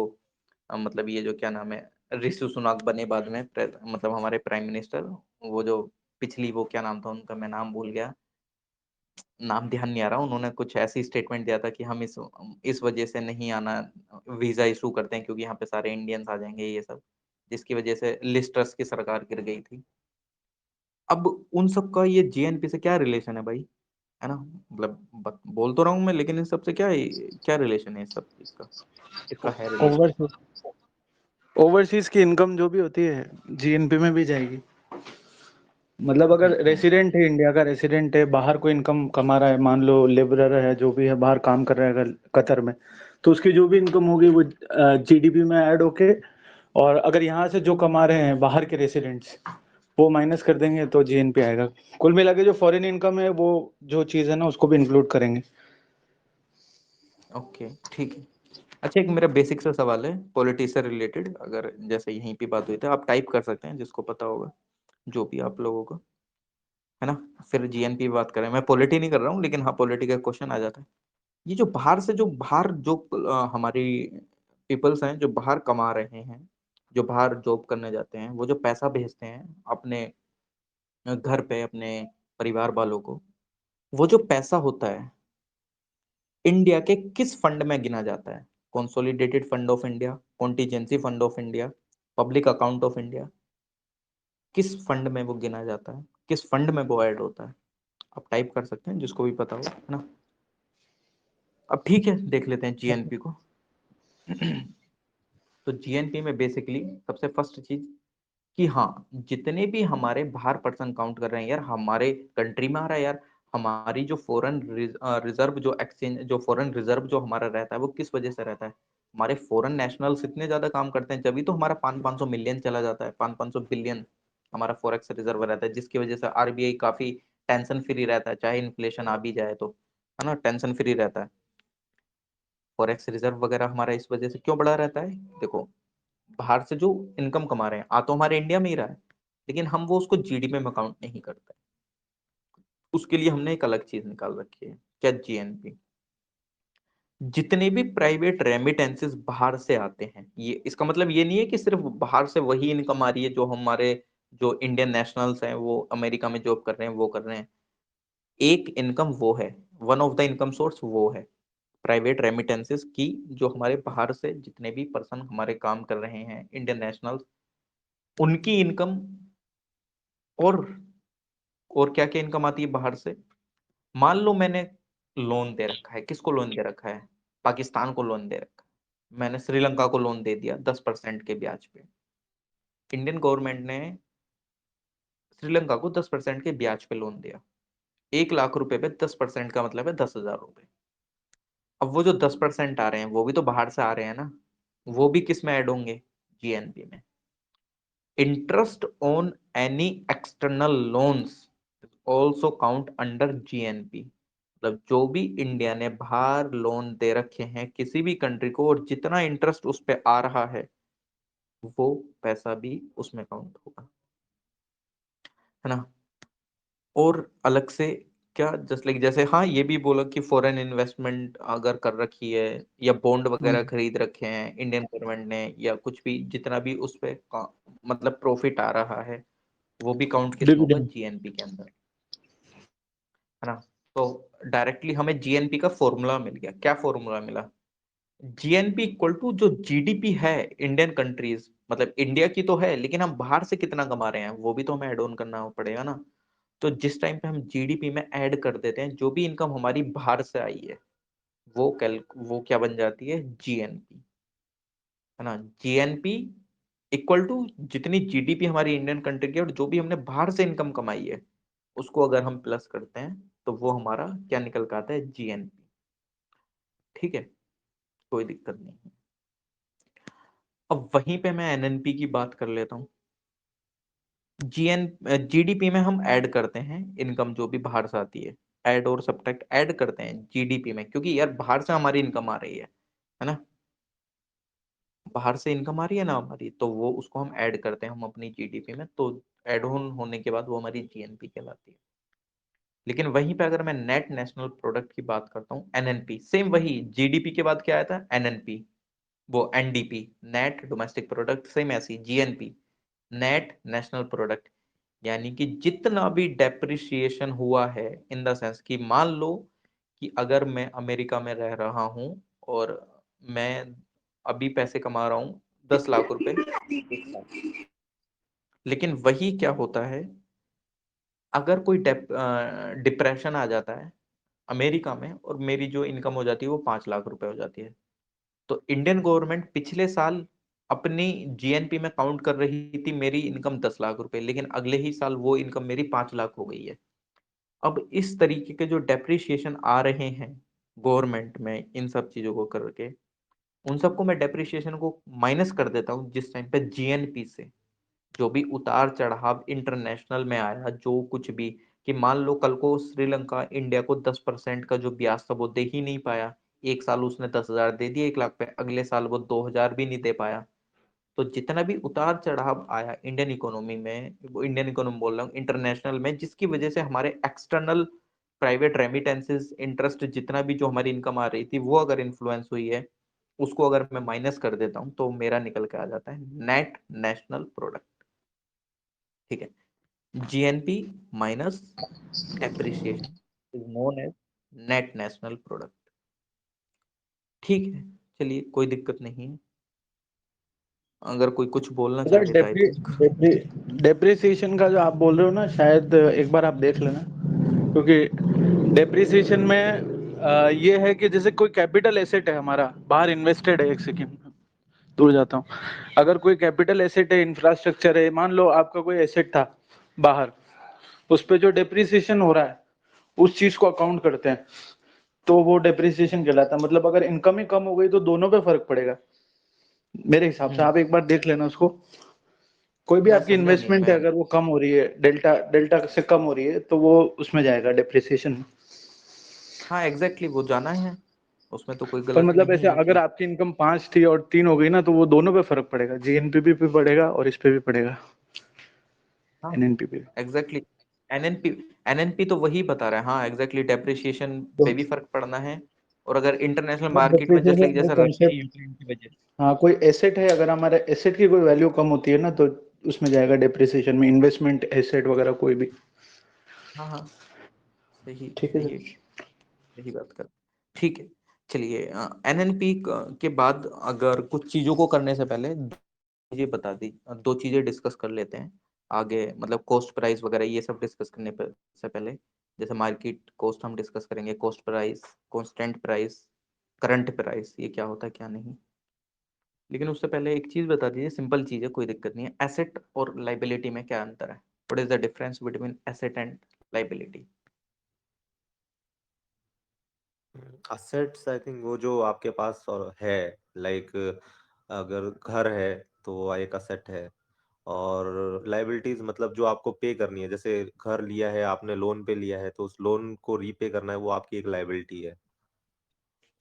मतलब ये जो क्या नाम है, ऋषि सुनक बने बाद में मतलब हमारे प्राइम मिनिस्टर, वो जो पिछली वो क्या नाम था उनका, मैं नाम भूल गया, नाम ध्यान नहीं आ रहा, उन्होंने कुछ ऐसी स्टेटमेंट दिया था कि हम इस वजह से नहीं आना, वीजा इशू करते हैं क्योंकि यहाँ पे सारे इंडियंस आ जाएंगे ये सब, जिसकी वजह से लिज ट्रस की सरकार गिर गई थी। अब उन सब का ये जीएनपी से क्या रिलेशन है भाई, है ना। मतलब बोल तो रहा हूँ मैं, लेकिन इन सब से क्या रिलेशन है इस सब चीज का, इसका है रिलेशन। ओवरसीज ओवरसीज की इनकम जो भी होती है जीएनपी में भी जाएगी। मतलब अगर रेसिडेंट है, इंडिया का रेसिडेंट है, बाहर कोई इनकम कमा रहा है, मान लो लेबरर है, जो भी है बाहर काम कर रहा है अगर कतर में, तो उसकी जो भी इनकम होगी वो जीडीपी में ऐड होके, और अगर यहाँ से जो कमा रहे हैं बाहर के रेसिडेंट्स वो माइनस कर देंगे तो जीएनपी आएगा। कुल मिला के जो फॉरेन इनकम है वो जो चीज़ है ना उसको भी इंक्लूड करेंगे। ओके ठीक है। अच्छा, एक मेरा बेसिक सा सवाल है पॉलिटी से रिलेटेड, अगर जैसे यहीं पे बात हुई थी, आप टाइप कर सकते हैं जिसको पता होगा, जो भी आप लोगों को, है ना। फिर जीएनपी बात करें, मैं पॉलिटी नहीं कर रहा हूँ, लेकिन हाँ पॉलिटी का क्वेश्चन आ जाता है। ये जो बाहर जो हमारी पीपल्स हैं जो बाहर कमा रहे हैं, जो बाहर जॉब करने जाते हैं, वो जो पैसा भेजते हैं अपने घर पे अपने परिवार वालों को, वो जो पैसा होता है इंडिया के किस फंड में गिना जाता है? Consolidated fund of India, contingency fund of India, public account of India, किस फंड में वो गिना जाता है, किस फंड में वो ऐड होता है? आप टाइप कर सकते हैं जिसको भी पता हो, है ना। अब ठीक है, देख लेते हैं जीएनपी को। तो जीएनपी में बेसिकली सबसे फर्स्ट चीज कि हाँ, जितने भी हमारे बाहर पर्सन काउंट कर रहे हैं यार, हमारे कंट्री में आ रहा है यार, हमारी जो फॉरेन रिजर्व जो एक्सचेंज जो फॉरेन रिजर्व जो हमारा रहता है वो किस वजह से रहता है? हमारे फॉरेन नेशनल्स इतने ज्यादा काम करते हैं, जब तो हमारा 500 मिलियन चला जाता है, 500 बिलियन हमारा फॉरेक्स रिजर्व रहता है, जिसकी वजह से आरबीआई काफी टेंशन फ्री रहता है, चाहे इन्फ्लेशन आ भी जाए तो, है ना, टेंशन फ्री रहता है। फॉरेक्स रिजर्व वगैरह हमारा इस वजह से क्यों बढ़ा रहता है? देखो, बाहर से जो इनकम कमा रहे हैं आ तो हमारे इंडिया में ही रहा है, लेकिन हम वो उसको जीडीपी में काउंट नहीं करते। उसके लिए हमने एक अलग चीज निकाल रखी है, क्या? जीएनपी। जितने भी प्राइवेट रेमिटेंसेस बाहर से आते हैं, ये इसका मतलब ये नहीं है कि सिर्फ बाहर से वही इनकम आ रही है जो हमारे जो इंडियन नेशनल्स हैं वो अमेरिका में जॉब कर रहे हैं वो कर रहे हैं। एक इनकम वो है, one of the income source वो है प्राइवेट रेमिटेंसेस की, जो हमारे बाहर से जितने भी पर्सन हमारे काम कर रहे हैं इंडियन नेशनल्स, उनकी इनकम। और क्या क्या इनकम आती है बाहर से? मान लो मैंने लोन दे रखा है, किसको लोन दे रखा है? पाकिस्तान को लोन दे रखा है, मैंने श्रीलंका को लोन दे दिया 10% के ब्याज पे। इंडियन गवर्नमेंट ने श्रीलंका को 10% के ब्याज पे लोन दिया, 1 लाख रुपए पे 10% का मतलब है 10,000 रुपए। अब वो जो 10% आ रहे हैं वो भी तो बाहर से आ रहे हैं ना, वो भी किस में ऐड होंगे? जीएनपी में। Interest on any external loans also count under GNP. मतलब जो भी इंडिया ने बाहर लोन दे रखे हैं किसी भी कंट्री को, और जितना इंटरेस्ट उस पे आ रहा है वो पैसा भी उसमें काउंट होगा, है ना। और अलग से क्या, जस्ट लाइक जैसे हाँ ये भी बोला कि फॉरेन इन्वेस्टमेंट अगर कर रखी है या बॉन्ड वगैरह खरीद रखे हैं इंडियन गवर्नमेंट ने, या कुछ भी जितना भी उस पे मतलब प्रॉफिट आ रहा है, वो भी काउंट किस में होगा? डिविडेंड। जीएनपी के अंदर, है ना। तो डायरेक्टली हमें जीएनपी का फॉर्मूला मिल गया। क्या फॉर्मूला मिला? जीएनपी इक्वल टू जो जीडीपी है इंडियन कंट्रीज, मतलब इंडिया की तो है, लेकिन हम बाहर से कितना कमा रहे हैं वो भी तो हमें ऐड ऑन करना पड़ेगा ना। तो जिस टाइम पे हम जीडीपी में ऐड कर देते हैं जो भी इनकम हमारी बाहर से आई है, वो क्या बन जाती है? जीएनपी, है ना। जीएनपी इक्वल टू जितनी जीडीपी हमारी इंडियन कंट्री की और जो भी हमने बाहर से इनकम कमाई है, उसको अगर हम प्लस करते हैं तो वो हमारा क्या निकल के आता है? जीएनपी। ठीक है, कोई दिक्कत नहीं है। अब वहीं पे मैं एनएनपी की बात कर लेता हूँ। जीडीपी में हम ऐड करते हैं इनकम जो भी बाहर से आती है, ऐड और सब्ट्रैक्ट ऐड करते हैं जीडीपी में, क्योंकि यार बाहर से हमारी इनकम आ रही है है ना, बाहर से इनकम आ रही है ना हमारी, तो वो उसको हम ऐड करते हैं हम अपनी जीडीपी में, तो ऐड ऑन होने के बाद वो हमारी जीएनपी कहलाती है। लेकिन वहीं पे अगर मैं नेट नेशनल प्रोडक्ट की बात करता हूँ, एनएनपी, सेम वही जीडीपी के बाद क्या आया था, एनएनपी, वो NDP, net domestic product, same ऐसी जीएनपी, नेट नेशनल प्रोडक्ट। यानी कि जितना भी डेप्रिसिएशन हुआ है, इन द सेंस कि मान लो कि अगर मैं अमेरिका में रह रहा हूं और मैं अभी पैसे कमा रहा हूं 10 लाख रुपए एक साल, लेकिन वही क्या होता है, अगर कोई डिप्रेशन आ जाता है अमेरिका में और मेरी जो इनकम हो जाती है वो 5 लाख रुपए हो जाती है, तो इंडियन गवर्नमेंट पिछले साल अपनी जीएनपी में काउंट कर रही थी मेरी इनकम 10 लाख रुपए, लेकिन अगले ही साल वो इनकम मेरी 5 लाख हो गई है। अब इस तरीके के जो डेप्रिसिएशन आ रहे हैं गवर्नमेंट में इन सब चीजों को करके, उन सबको मैं डेप्रिसिएशन को माइनस कर देता हूँ जिस टाइम पे जीएनपी से। जो भी उतार चढ़ाव इंटरनेशनल में आया, जो कुछ भी, कि मान लो कल को श्रीलंका इंडिया को 10% का जो ब्याज था वो दे ही नहीं पाया, एक साल उसने 10,000 दे दिए 1 लाख पे, अगले साल वो 2,000 भी नहीं दे पाया, तो जितना भी उतार चढ़ाव आया इंडियन इकोनॉमी में, वो इंडियन इकोनॉमी बोल रहा हूँ, इंटरनेशनल में, जिसकी वजह से हमारे एक्सटर्नल प्राइवेट रेमिटेंसेस इंटरेस्ट जितना भी जो हमारी इनकम आ रही थी वो अगर इन्फ्लुएंस हुई है, उसको अगर मैं माइनस कर देता हूँ तो मेरा निकल के आ जाता है नेट नेशनल प्रोडक्ट। ठीक है, GNP minus depreciation is known as net national product. ठीक है, चलिए कोई दिक्कत नहीं है, अगर कोई कुछ बोलना अगर चाहे तो आई थिंक। डेप्रिसिएशन का जो आप बोल रहे हो ना, शायद एक बार आप देख लेना, क्योंकि डेप्रिसिएशन में ये है कि जैसे कोई कैपिटल एसेट है हमारा बाहर इन्वेस्टेड है, एक सेकंड दूर जाता हूँ, अगर कोई कैपिटल एसेट है, इंफ्रास्ट्रक्चर है, मान लो आपका कोई एसेट था बाहर, उस पे जो डेप्रिसिएशन हो रहा है उस चीज को अकाउंट करते हैं, तो वो डेप्रिसिएशन कहलाता है। मतलब अगर इनकम ही कम हो गई तो दोनों पे फर्क पड़ेगा मेरे हिसाब से। आप एक बार देख लेना उसको, कोई भी मैं आपकी समझा नहीं, इन्वेस्टमेंट है मैं, अगर वो कम हो रही है, डेल्टा डेल्टा से कम हो रही है, तो वो उसमें जाएगा डेप्रिसिएशन में। हाँ एग्जैक्टली वो जाना है, उसमें तो कोई पर गलत मतलब नहीं ऐसे है अगर कि, आपकी इनकम 5 थी और 3 हो गई ना, तो वो दोनों पे फर्क पड़ेगा, जीएनपी पे पड़ेगा और इस पे भी पड़ेगा, हाँ एनएनपी पे। एग्जैक्टली, एनएनपी, एनएनपी तो वही बता रहा है, हाँ एग्जैक्टली, डेप्रिसिएशन तो पे भी फर्क पड़ना है, और अगर इंटरनेशनल वो मार्केट में जस्ट लाइक डेप्रिसिएशन वो जैसा रशिया कॉन्सेप्ट, यूक्रेन की वजह से। हाँ कोई एसेट है, अगर हमारे एसेट की कोई वैल्यू कम होती है ना, तो उसमें जाएगा डेप्रिसिएशन में, इन्वेस्टमेंट एसेट वगैरह कोई भी। हाँ हाँ, सही ठीक है सही है, सर। सही बात कर, ठीक है। चलिए, एनएनपी के बाद अगर कुछ चीजों को करने से पहले चीजें बता दी, 2 चीजें डिस्कस कर लेते हैं आगे, मतलब कॉस्ट प्राइस वगैरह ये सब डिस्कस करने से पहले, जैसे मार्केट कॉस्ट हम डिस्कस करेंगे, cost price, constant price, current price, ये क्या होता है क्या नहीं। लेकिन उससे पहले एक चीज बता दीजिए, सिंपल चीज है, कोई दिक्कत नहीं है, एसेट और लाइबिलिटी में क्या अंतर है, what is the difference between asset and liability. Assets I think वो जो आपके पास और है, लाइक अगर घर है तो वो एक असेट है, और लाइबिलिटीज मतलब जो आपको पे करनी है, जैसे घर लिया है आपने, लोन पे लिया है, तो उस लोन को रीपे करना है, वो आपकी एक लाइबिलिटी है।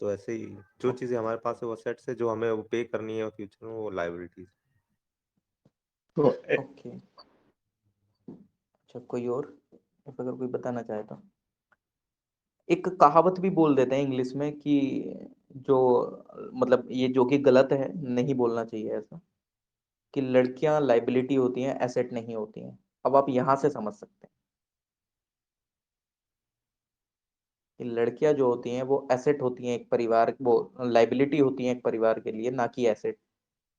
तो ऐसे ही जो चीजें हमारे पास है वो असेट्स है, जो हमें वो पे करनी है फ्यूचर में वो लाइबिलिटीज। तो ओके, अच्छा कोई और, अगर कोई बताना चाहे तो। एक कहावत भी बोल देते हैं इंग्लिश में कि जो, मतलब ये जो कि गलत है, नहीं बोलना चाहिए ऐसा, कि लड़कियां लाइबिलिटी होती हैं, एसेट नहीं होती हैं। अब आप यहां से समझ सकते हैं कि लड़कियां जो होती हैं वो एसेट होती हैं एक परिवार, वो लाइबिलिटी होती हैं एक परिवार के लिए, ना कि एसेट।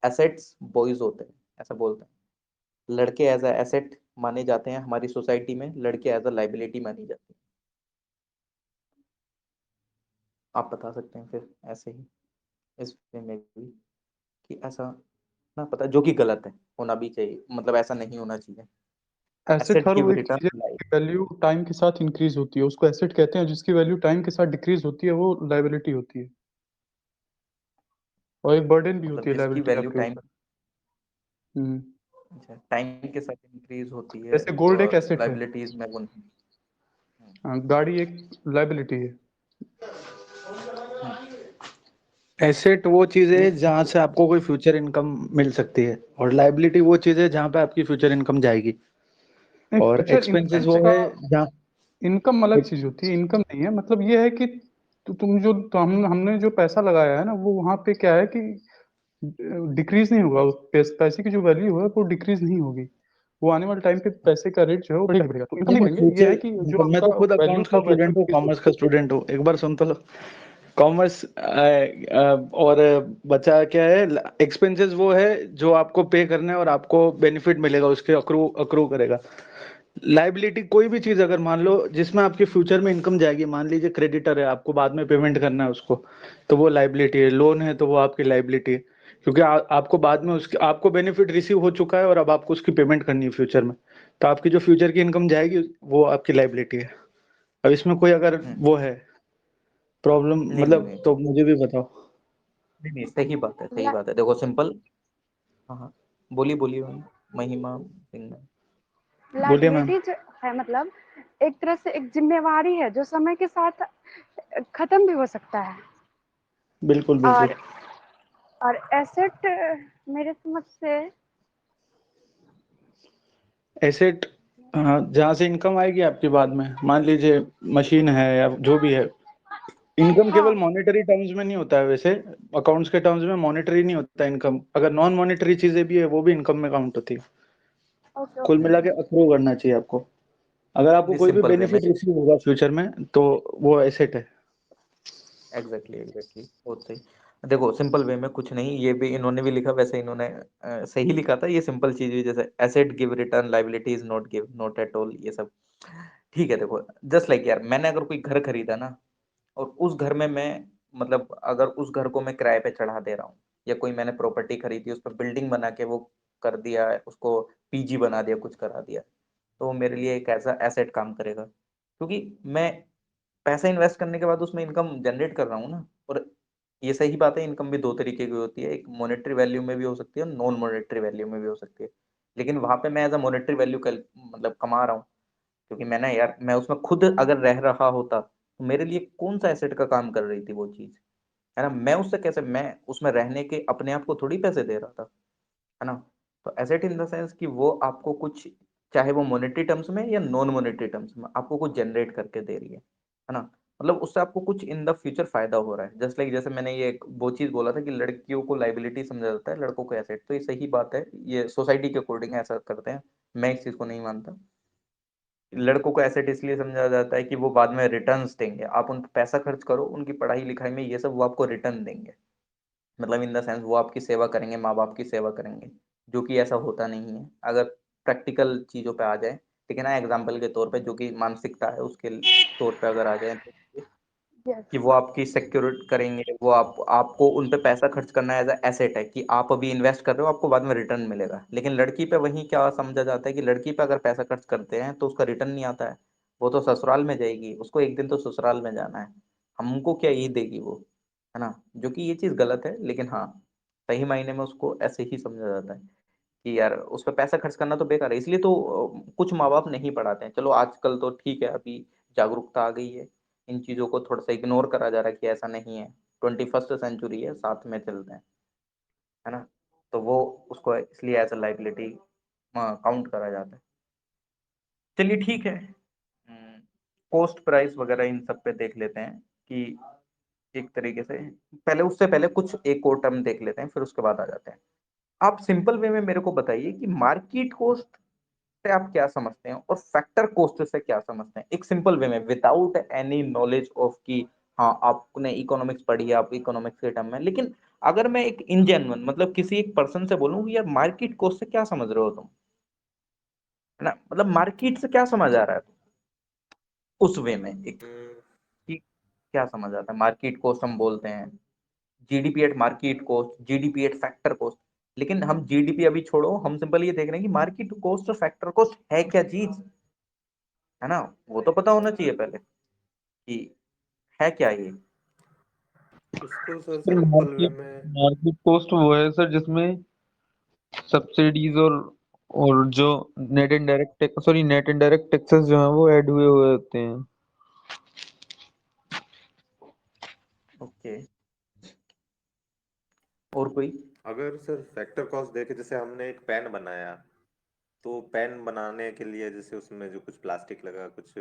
एसेट्स बॉयज होते हैं, ऐसा बोलते हैं, लड़के एज अ एसेट माने जाते हैं हमारी सोसाइटी में, लड़के एज अ लाइबिलिटी मानी जाती है। आप बता सकते हैं फिर ऐसे ही इस वे में भी कि ऐसा ना पता, जो कि गलत है, होना भी चाहिए, मतलब ऐसा नहीं होना चाहिए। एसेट एसेट हर गिव वो एक चीज है रिटर्न लाइफ। जिसकी वैल्यू टाइम के साथ इंक्रीज होती है, उसको एसेट कहते हैं। जिसकी वैल्यू टाइम के साथ डिक्रीज होती है वो लाइबिलिटी होती है, और एक बर्डन भी मतलब होती है जिसकी लाइबिलिटी वैल्यू आपके टाइम, ऊपर। हम्म। अच्छा टाइम के साथ इंक्रीज होती है, जैसे गोल्ड एक और एसेट है, लाइबिलिटीज में वो नहीं। हाँ, गाड़ी एक लाइबिलिटी है। हम्म, एसेट वो चीज है जहां से आपको कोई फ्यूचर इनकम मिल सकती है, और लाइबिलिटी वो चीज है जहां पे आपकी फ्यूचर इनकम जाएगी। और फ्यूचर एक्सपेंसेस इनकम वो का है जहाँ इनकम अलग चीज होती है, इनकम नहीं है। मतलब ये है कि तुम जो तो हमने जो पैसा लगाया है ना, वो वहां पे क्या है कि डिक्रीज नहीं होगा। पैसे की जो वैल्यू है वो डिक्रीज नहीं होगी। वो आने वाले टाइम पे पैसे का रेट जो है वो बढ़ेगा बढ़ेगा। तो इनकम नहीं देखो बढ़ेंगे, ये फ्यूचर, है कि जो मैं आपका तो खुद वैल्यू अकाउंट्स था का वैल्यू स्टूडेंट हूँ, इंक्रीज कॉमर्स होगी। का स्टूडेंट हूँ, एक बार सुन तो लो। कॉमर्स और बचा क्या है, एक्सपेंसेस वो है जो आपको पे करना है और आपको बेनिफिट मिलेगा, उसके अक्रू अक्रू करेगा। लाइबिलिटी कोई भी चीज अगर मान लो जिसमें आपके फ्यूचर में इनकम जाएगी, मान लीजिए क्रेडिटर है, आपको बाद में पेमेंट करना है उसको, तो वो लाइबिलिटी है। लोन है तो वो आपकी लाइबिलिटी है, क्योंकि आपको बाद में उसके आपको बेनिफिट रिसीव हो चुका है और अब आपको उसकी पेमेंट करनी है फ्यूचर में। तो आपकी जो फ्यूचर की इनकम जाएगी वो आपकी लाइबिलिटी है। अब इसमें कोई अगर वो है प्रॉब्लम नहीं नहीं मतलब, नहीं तो मुझे भी बताओ। नहीं नहीं, सही बात है, सही ला, बात है। देखो सिंपल। हाँ हाँ, बोलिए बोलिए मैम। महिमा सिंह मैम। बोलिए मैम। लाइबिलिटी जो है मतलब एक तरह से एक जिम्मेवारी है जो समय के साथ खत्म भी हो सकता है। बिल्कुल बिल्कुल। और और एसेट मेरे समझ से एसेट, हाँ, जहाँ से इनकम आएगी आपकी बाद में, मान लीजिए मशीन है या जो भी है। इनकम केवल हाँ मॉनेटरी टर्म्स में नहीं होता है वैसे, अकाउंट्स के टर्म्स में मॉनेटरी नहीं होता इनकम, अगर नॉन मॉनेटरी चीजें भी है वो भी इनकम में काउंट होती है। ओके कुल ओके मिला के अक्रू करना चाहिए आपको। अगर आपको नहीं, कोई भी सिंपल वे में। बेनिफिट रिसीव होगा फ्यूचर में तो वो एसेट है। एग्जैक्टली एग्जैक्टली, बहुत सही। देखो सिंपल वे में कुछ नहीं, ये भी इन्होंने भी लिखा वैसे इन्होंने सही लिखा था। ये सिंपल चीज भी जैसे asset give return, liability is not give, not at all, ये सब ठीक है। देखो जस्ट लाइक यार, मैंने अगर कोई घर खरीदा ना, और उस घर में मैं, मतलब अगर उस घर को मैं किराए पे चढ़ा दे रहा हूँ, या कोई मैंने प्रॉपर्टी खरीदी उस पर बिल्डिंग बना के वो कर दिया, उसको पीजी बना दिया, कुछ करा दिया, तो वो मेरे लिए एक ऐसा एसेट काम करेगा, क्योंकि मैं पैसा इन्वेस्ट करने के बाद उसमें इनकम जनरेट कर रहा हूँ ना। और ये सही बात है, इनकम भी दो तरीके की होती है, एक मॉनेटरी वैल्यू में भी हो सकती है और नॉन मॉनेटरी वैल्यू में भी हो सकती है। लेकिन वहां पे मैं एज अ मॉनेटरी वैल्यू मतलब कमा रहा हूँ, क्योंकि मैंने यार, मैं उसमें खुद अगर रह रहा होता तो मेरे लिए कौन सा एसेट का काम कर रही थी वो चीज, है ना। मैं उससे कैसे, मैं उसमें रहने के अपने आप को थोड़ी पैसे दे रहा था, है ना। तो एसेट इन द सेंस कि वो आपको कुछ, चाहे वो मॉनेटरी टर्म्स में या नॉन मॉनेटरी टर्म्स में, आपको कुछ जनरेट करके दे रही है ना। मतलब उससे आपको कुछ इन द फ्यूचर फायदा हो रहा है। जस्ट लाइक जैसे मैंने ये वो चीज बोला था कि लड़कियों को लाइबिलिटी समझा जाता है, लड़कों को एसेट, तो ये सही बात है। ये सोसाइटी के अकॉर्डिंग ऐसा करते हैं, मैं इस चीज को नहीं मानता। लड़कों को एसेट इसलिए समझा जाता है कि वो बाद में रिटर्न्स देंगे, आप उन पर पैसा खर्च करो उनकी पढ़ाई लिखाई में, ये सब वो आपको रिटर्न देंगे। मतलब इन द सेंस वो आपकी सेवा करेंगे, माँ बाप की सेवा करेंगे, जो कि ऐसा होता नहीं है अगर प्रैक्टिकल चीजों पे आ जाए। ठीक है ना, एग्जाम्पल के तौर पे, जो कि मानसिकता है उसके तौर पे अगर आ जाए तो, यस कि वो आपकी सिक्योरिटी करेंगे, वो आपको उन पे पैसा खर्च करना एज एसेट है, कि आप अभी इन्वेस्ट कर रहे हो, आपको बाद में रिटर्न मिलेगा। लेकिन लड़की पे वही क्या समझा जाता है कि लड़की पे अगर पैसा खर्च करते हैं तो उसका रिटर्न नहीं आता है, वो तो ससुराल में जाएगी, उसको एक दिन तो ससुराल में जाना है, हमको क्या ये देगी वो, है ना। जो कि ये चीज गलत है, लेकिन हाँ, सही मायने में उसको ऐसे ही समझा जाता है कि यार उस पर पैसा खर्च करना तो बेकार है। इसलिए तो कुछ माँ बाप नहीं पढ़ाते हैं। चलो आजकल तो ठीक है, अभी जागरूकता आ गई है, इन चीजों को थोड़ा सा इग्नोर करा जा रहा है कि ऐसा नहीं है, 21st सेंचुरी है, साथ में चलते हैं, है ना। तो वो उसको इसलिए एज अ लाइबिलिटी काउंट करा जाता है। चलिए ठीक है, कॉस्ट प्राइस वगैरह इन सब पे देख लेते हैं कि एक तरीके से, पहले उससे पहले कुछ एक और टर्म देख लेते हैं, फिर उसके बाद आ जाते हैं। आप सिंपल वे में मेरे को बताइए कि मार्केट कॉस्ट से आप क्या समझते हैं और फैक्टर कॉस्ट से क्या समझते हैं, एक सिंपल वे में, विदाउट एनी नॉलेज ऑफ कि हाँ आपने इकोनॉमिक्स पढ़ी है, आप इकोनॉमिक्स के टर्म में। लेकिन अगर मैं एक इनजेन्युइन, मतलब किसी एक पर्सन से बोलूं कि यार मार्केट कॉस्ट से क्या समझ रहे हो तुम, है ना, मतलब मार्केट से क्या समझ आ रहा है उस वे में, एक कि क्या समझ आता है। मार्केट कॉस्ट हम बोलते हैं, GDP at market cost, GDP at factor cost. लेकिन हम जीडीपी अभी छोड़ो, हम सिंपल ये देख रहे हैं कि मार्केट कॉस्ट और फैक्टर कॉस्ट है क्या चीज, है ना। वो तो पता होना चाहिए पहले कि है क्या ये। इसको sir sir simple way market में मार्केट कॉस्ट वो है सर जिसमें सब्सिडीज और जो नेट इनडायरेक्ट टैक्सेस जो हैं वो ऐड हुए हुए होते हैं। ओके, और कोई? अगर सर फैक्टर कॉस्ट देखे, जैसे हमने एक पेन बनाया, तो पेन बनाने के लिए जैसे उसमें जो कुछ प्लास्टिक लगा, कुछ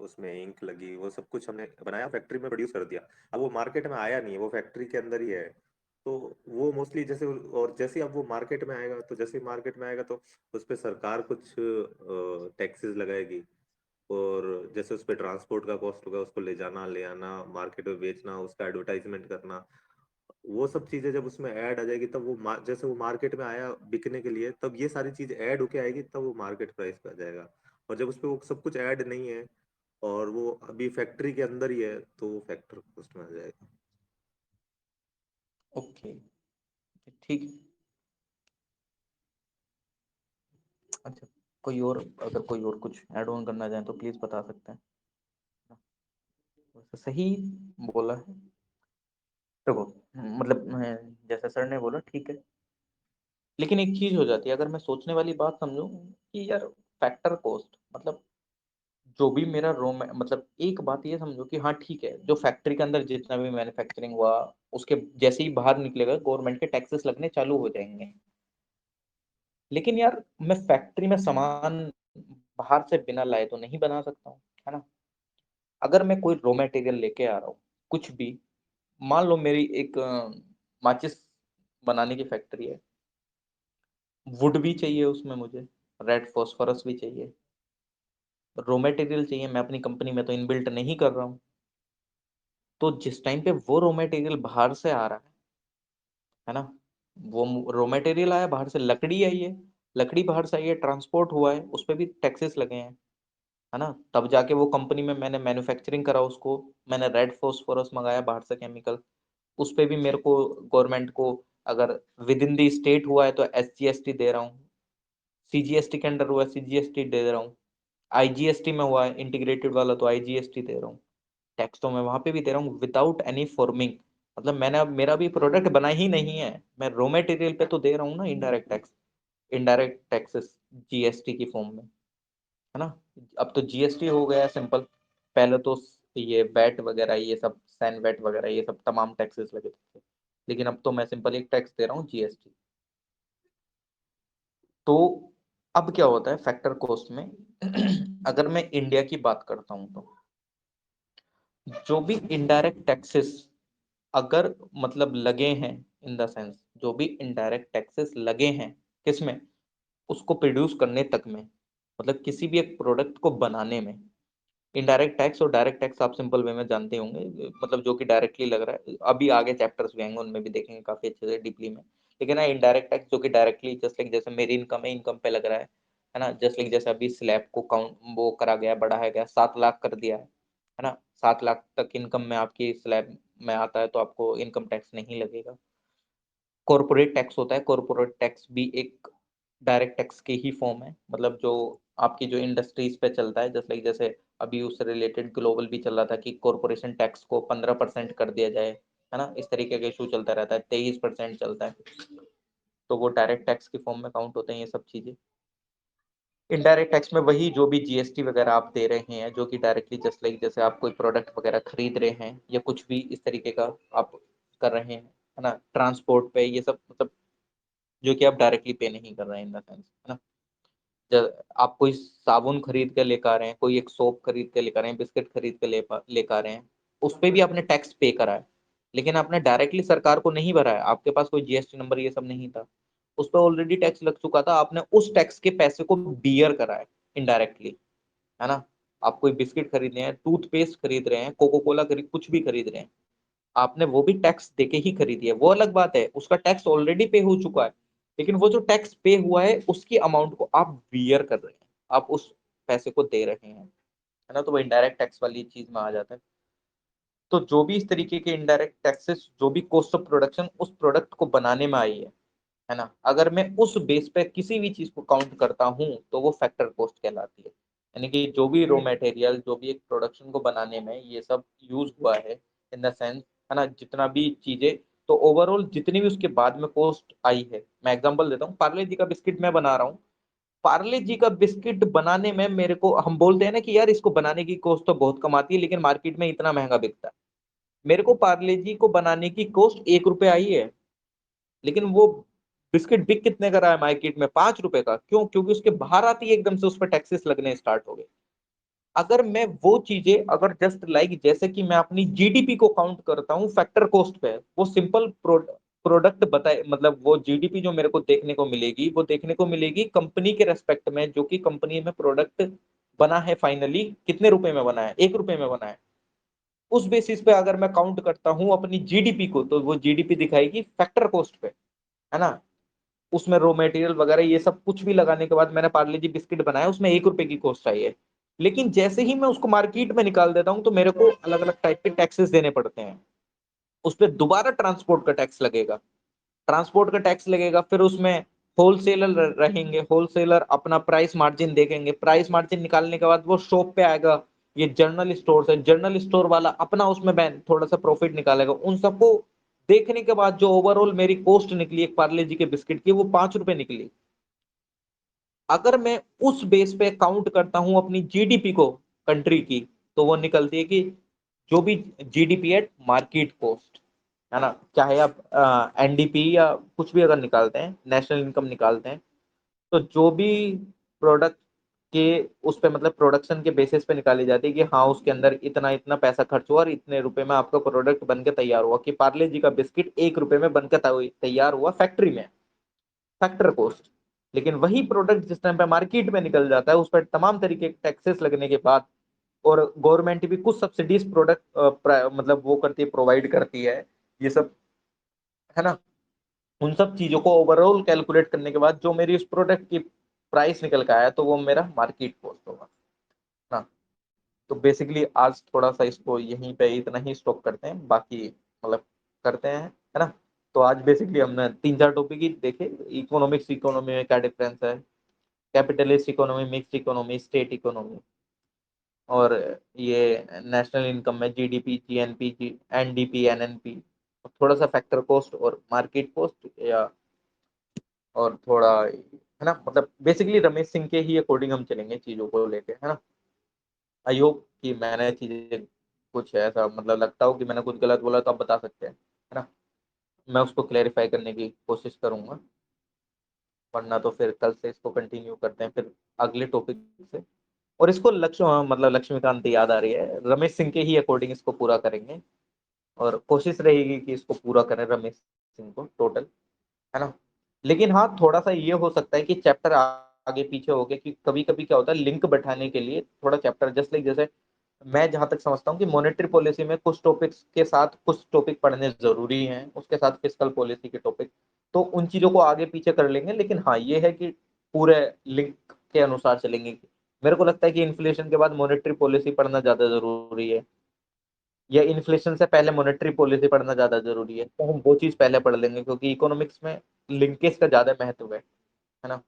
उसमें इंक लगी, वो सब कुछ हमने बनाया, फैक्ट्री में प्रोड्यूस कर दिया। अब वो मार्केट में आया नहीं है, वो फैक्ट्री के अंदर ही है। तो वो मोस्टली जैसे, और जैसे ही अब वो मार्केट में आएगा, तो जैसे ही मार्केट में आएगा तो उस पर सरकार कुछ टैक्सेस लगाएगी। और जैसे उस पर ट्रांसपोर्ट का कॉस्ट होगा, उसको ले जाना, ले आना, मार्केट में बेचना, उसका एडवर्टाइजमेंट करना, वो सब चीजें जब उसमें ऐड आ जाएगी, तब वो जैसे वो मार्केट में आया बिकने के लिए, तब ये सारी चीज ऐड होके आएगी, तब वो मार्केट प्राइस पे आ जाएगा। और जब उसपे वो सब कुछ ऐड नहीं है, और वो अभी फैक्ट्री के अंदर ही है, तो वो फैक्टर कॉस्ट में आ जाएगा। ओके, ठीक है। अच्छा, कोई और, अगर कोई और कुछ ऐड ऑन करना चाहे तो प्लीज बता सकते हैं। वैसे सही बोला है। देखो, मतलब जैसे सर ने बोला ठीक है, लेकिन एक चीज हो जाती है, अगर मैं सोचने वाली बात समझूं कि यार फैक्टर कॉस्ट मतलब जो भी मेरा मतलब एक बात ये समझो कि हाँ ठीक है, जो फैक्ट्री के अंदर जितना भी मैन्युफैक्चरिंग हुआ, उसके जैसे ही बाहर निकलेगा गवर्नमेंट के टैक्सेस लगने चालू हो जाएंगे। लेकिन यार मैं फैक्ट्री में सामान बाहर से बिना लाए तो नहीं बना सकता हूँ, है ना। अगर मैं कोई रॉ मटेरियल लेके आ रहा हूँ, कुछ भी, मान लो मेरी एक माचिस बनाने की फैक्ट्री है, वुड भी चाहिए उसमें मुझे, रेड फॉस्फोरस भी चाहिए, रॉ मटेरियल चाहिए, मैं अपनी कंपनी में तो इनबिल्ट नहीं कर रहा हूँ। तो जिस टाइम पे वो रॉ मटेरियल बाहर से आ रहा है ना, वो रॉ मटेरियल आया बाहर से, लकड़ी आई है, लकड़ी बाहर से आई है, ट्रांसपोर्ट हुआ है, उस पर भी टैक्सेस लगे हैं, है ना। तब जाके वो कंपनी में मैंने मैन्युफैक्चरिंग करा उसको, मैंने रेड फॉस्फोरस मंगाया बाहर से केमिकल, उस पे भी मेरे को गवर्नमेंट को, अगर विद इन दी स्टेट हुआ है तो SGST दे रहा हूँ, CGST के अंडर हुआ है CGST दे रहा हूँ, IGST में हुआ है इंटीग्रेटेड वाला तो IGST दे रहा हूँ। टैक्स तो मैं वहां पे भी दे रहा हूँ विदाउट एनी फॉर्मिंग। मतलब मैंने अब मेरा भी प्रोडक्ट बना ही नहीं है, मैं रॉ मटेरियल पे तो दे रहा हूँ ना indirect tax, indirect taxes GST की फॉर्म में, है ना। अब तो GST हो गया सिंपल, पहले तो ये वैट वगैरह, ये सब सैन वैट वगैरह, ये सब तमाम टैक्सेस लगे थे, लेकिन अब तो मैं सिंपल एक टैक्स दे रहा हूँ GST। तो अब क्या होता है फैक्टर कॉस्ट में अगर मैं इंडिया की बात करता हूँ तो जो भी इनडायरेक्ट टैक्सेस अगर मतलब लगे हैं, इन द सेंस जो भी इनडायरेक्ट टैक्सेस लगे हैं किसमें, उसको प्रोड्यूस करने तक में, मतलब किसी भी एक प्रोडक्ट को बनाने में। इनडायरेक्ट टैक्स और डायरेक्ट टैक्स आप सिंपल वे में जानते होंगे, मतलब जो कि डायरेक्टली लग रहा है, अभी आगे चैप्टर्स भी आएंगे उनमें भी देखेंगे काफी अच्छे से डीपली में। लेकिन ना इनडायरेक्ट टैक्स जो कि डायरेक्टली, जस्ट लाइक जैसे मेरी इनकम है, इनकम पे लग रहा है ना, जस्ट लाइक जैसे अभी स्लैब को काउंट वो करा गया, बढ़ाया गया, 7 लाख कर दिया है ना, 7 लाख तक इनकम में आपकी स्लैब में आता है तो आपको इनकम टैक्स नहीं लगेगा। कॉर्पोरेट टैक्स होता है, कॉर्पोरेट टैक्स भी एक डायरेक्ट टैक्स की ही फॉर्म है, मतलब जो आपकी जो इंडस्ट्रीज पे चलता है, जैसे जैसे अभी उससे रिलेटेड ग्लोबल भी चल रहा था कि कॉर्पोरेशन टैक्स को 15% कर दिया जाए, है ना, इस तरीके का इशू चलता रहता है, 23% चलता है, तो वो डायरेक्ट टैक्स की फॉर्म में काउंट होते हैं ये सब चीजें। इनडायरेक्ट टैक्स में वही जो भी GST वगैरह आप दे रहे हैं, जो कि डायरेक्टली जस्ट लाइक जैसे आप कोई प्रोडक्ट वगैरह खरीद रहे हैं या कुछ भी इस तरीके का आप कर रहे हैं, है ना, ट्रांसपोर्ट पे ये सब, मतलब जो कि आप डायरेक्टली पे नहीं कर रहे हैं इन द सेंस, है ना। आप कोई साबुन खरीद के लेकर आ रहे हैं, कोई एक सोप खरीद के लेकर आ रहे हैं, बिस्किट खरीद के लेकर आ रहे हैं, उस पर भी आपने टैक्स पे करा है, लेकिन आपने डायरेक्टली सरकार को नहीं भरा है, आपके पास कोई GST नंबर ये सब नहीं था, उस पर ऑलरेडी टैक्स लग चुका था, आपने उस टैक्स के पैसे को बियर करा है इनडायरेक्टली, है ना। आप कोई बिस्किट खरीद रहे हैं, टूथपेस्ट खरीद रहे हैं, कोको कोला खरीद, कुछ भी खरीद रहे हैं, आपने वो भी टैक्स देके ही खरीदी है, वो अलग बात है, उसका टैक्स ऑलरेडी पे हो चुका है, लेकिन वो जो टैक्स पे हुआ है उसकी अमाउंट को आप बियर कर रहे हैं, आप उस पैसे को दे रहे हैं, है ना, तो वो इनडायरेक्ट टैक्स वाली चीज में आ जाता है। तो जो भी इस तरीके के इनडायरेक्ट टैक्सेस, जो भी कॉस्ट ऑफ प्रोडक्शन उस प्रोडक्ट को बनाने में आई है ना, अगर मैं उस बेस पे किसी भी चीज को काउंट करता हूं तो वो फैक्टर कॉस्ट कहलाती है। यानी कि जो भी रॉ मटेरियल, जो भी एक प्रोडक्शन को बनाने में ये सब यूज हुआ है, इन द सेंस, है ना, जितना भी चीजें, तो ओवरऑल जितनी भी उसके बाद में कॉस्ट आई है, मैं एग्जांपल देता हूँ, पार्ले जी का बिस्किट मैं बना रहा हूँ, पार्ले जी का बिस्किट बनाने में मेरे को, हम बोलते हैं ना कि यार इसको बनाने की कॉस्ट तो बहुत कम आती है लेकिन मार्केट में इतना महंगा बिकता है, मेरे को पार्ले जी को बनाने की कॉस्ट 1 रुपए आई है, लेकिन वो बिस्किट बिक कितने का रहा है मार्केट में? 5 रुपए का। क्यों? क्योंकि उसके बाहर आती है एकदम से उस पर टैक्सेस लगने स्टार्ट हो गए। अगर मैं वो चीजें अगर जस्ट लाइक जैसे कि मैं अपनी जीडीपी को काउंट करता हूँ फैक्टर कॉस्ट पे, वो सिंपल प्रोडक्ट बताए, मतलब वो जीडीपी जो मेरे को देखने को मिलेगी वो देखने को मिलेगी कंपनी के रेस्पेक्ट में, जो कि कंपनी में प्रोडक्ट बना है फाइनली कितने रुपए में बना है, 1 रुपए में बना है। उस बेसिस पे अगर मैं काउंट करता हूँ अपनी जीडीपी को, तो वो जीडीपी दिखाएगी फैक्टर कॉस्ट पे, है ना। उसमें रॉ मटेरियल वगैरह ये सब कुछ भी लगाने के बाद मैंने पार्ले जी बिस्किट बनाया, उसमें 1 रुपए की कॉस्ट आई है। लेकिन जैसे ही मैं उसको मार्केट में निकाल देता हूं तो मेरे को अलग अलग टाइप के टैक्सेस देने पड़ते हैं। उस पर दोबारा ट्रांसपोर्ट का टैक्स लगेगा, ट्रांसपोर्ट का टैक्स लगेगा, फिर उसमें होलसेलर रहेंगे, होलसेलर अपना प्राइस मार्जिन देखेंगे, प्राइस मार्जिन निकालने के बाद वो शॉप पे आएगा, ये जर्नल स्टोर है, जर्नल स्टोर वाला अपना उसमें थोड़ा सा प्रॉफिट निकालेगा। उन सबको देखने के बाद जो ओवरऑल मेरी कॉस्ट निकली एक पार्ले जी के बिस्किट की, वो 5 रुपए निकली। अगर मैं उस बेस पे काउंट करता हूं अपनी जीडीपी को कंट्री की, तो वो निकलती है कि जो भी जीडीपी एट मार्केट कॉस्ट, है ना, चाहे आप एनडीपी या कुछ भी अगर निकालते हैं, नेशनल इनकम निकालते हैं, तो जो भी प्रोडक्ट के उस पे मतलब प्रोडक्शन के बेसिस पे निकाली जाती है कि हाँ उसके अंदर इतना इतना पैसा खर्च हुआ और इतने रुपए में आपका प्रोडक्ट बनकर तैयार हुआ, कि पार्ले जी का बिस्किट 1 रुपए में बनकर तैयार हुआ फैक्ट्री में, फैक्टर कॉस्ट। लेकिन वही प्रोडक्ट जिस टाइम पे मार्केट में निकल जाता है, उस पर तमाम तरीके के टैक्सेस लगने के बाद, और गवर्नमेंट भी कुछ सब्सिडीज प्रोडक्ट मतलब वो करती है, प्रोवाइड करती है, ये सब, है ना। उन सब चीजों को ओवरऑल कैलकुलेट करने के बाद जो मेरी उस प्रोडक्ट की प्राइस निकल के आया, तो वो मेरा मार्केट कॉस्ट होगा ना। तो बेसिकली आज थोड़ा सा इसको यहीं पे इतना ही स्टॉप करते हैं, बाकी मतलब करते हैं, है ना। तो आज बेसिकली हमने 3-4 टॉपिक ही देखे, इकोनॉमिक्स, इकोनॉमी में क्या डिफरेंस है, capitalist economy, mixed economy, state economy, और ये नेशनल इनकम में जीडीपी, जीएनपी, एनडीपी, एनएनपी, थोड़ा सा फैक्टर कॉस्ट और मार्केट कॉस्ट, या और थोड़ा, है ना, मतलब बेसिकली रमेश सिंह के ही अकॉर्डिंग हम चलेंगे चीजों को लेके, है ना। आई होप कि मैंने चीजें कुछ ऐसा मतलब लगता हो कि मैंने कुछ गलत बोला तो आप बता सकते हैं, है ना। मैं उसको क्लेरिफाई करने की कोशिश करूंगा, वरना तो फिर कल से इसको कंटिन्यू करते हैं फिर अगले टॉपिक से। और इसको मतलब लक्ष्मीकांत याद आ रही है, रमेश सिंह के ही अकॉर्डिंग इसको पूरा करेंगे, और कोशिश रहेगी कि इसको पूरा करें रमेश सिंह को टोटल, है ना। लेकिन हाँ थोड़ा सा ये हो सकता है कि चैप्टर आगे पीछे हो गए, कि कभी कभी क्या होता है लिंक बैठाने के लिए थोड़ा चैप्टर जस्ट लाइक, जैसे मैं जहां तक समझता हूँ कि मॉनेटरी पॉलिसी में कुछ टॉपिक्स के साथ कुछ टॉपिक पढ़ने जरूरी हैं, उसके साथ फिस्कल पॉलिसी के टॉपिक, तो उन चीजों को आगे पीछे कर लेंगे। लेकिन हाँ ये है कि पूरे लिंक के अनुसार चलेंगे। मेरे को लगता है कि इन्फ्लेशन के बाद मॉनेटरी पॉलिसी पढ़ना ज्यादा जरूरी है, या इन्फ्लेशन से पहले मॉनेटरी पॉलिसी पढ़ना ज्यादा जरूरी है, तो हम वो चीज पहले पढ़ लेंगे, क्योंकि इकोनॉमिक्स में लिंकेज का ज्यादा महत्व है ना।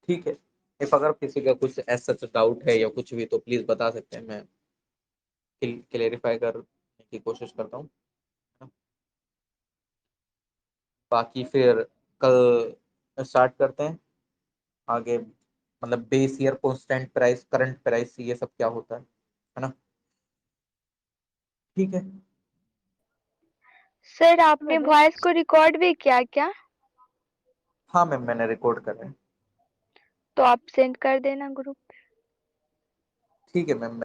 ठीक है, इफ अगर किसी का कुछ ऐसा डाउट है या कुछ भी, तो प्लीज बता सकते हैं, मैं क्लेरिफाई करने की कोशिश करता हूँ। बाकी फिर कल स्टार्ट करते हैं आगे, मतलब base year, constant price, current price, ये सब क्या होता है ना। ठीक है। सर आपने वॉइस को रिकॉर्ड भी किया क्या? हाँ मैम मैंने रिकॉर्ड कर रहे हैं। तो आप सेंड कर देना ग्रुप। ठीक है मैम।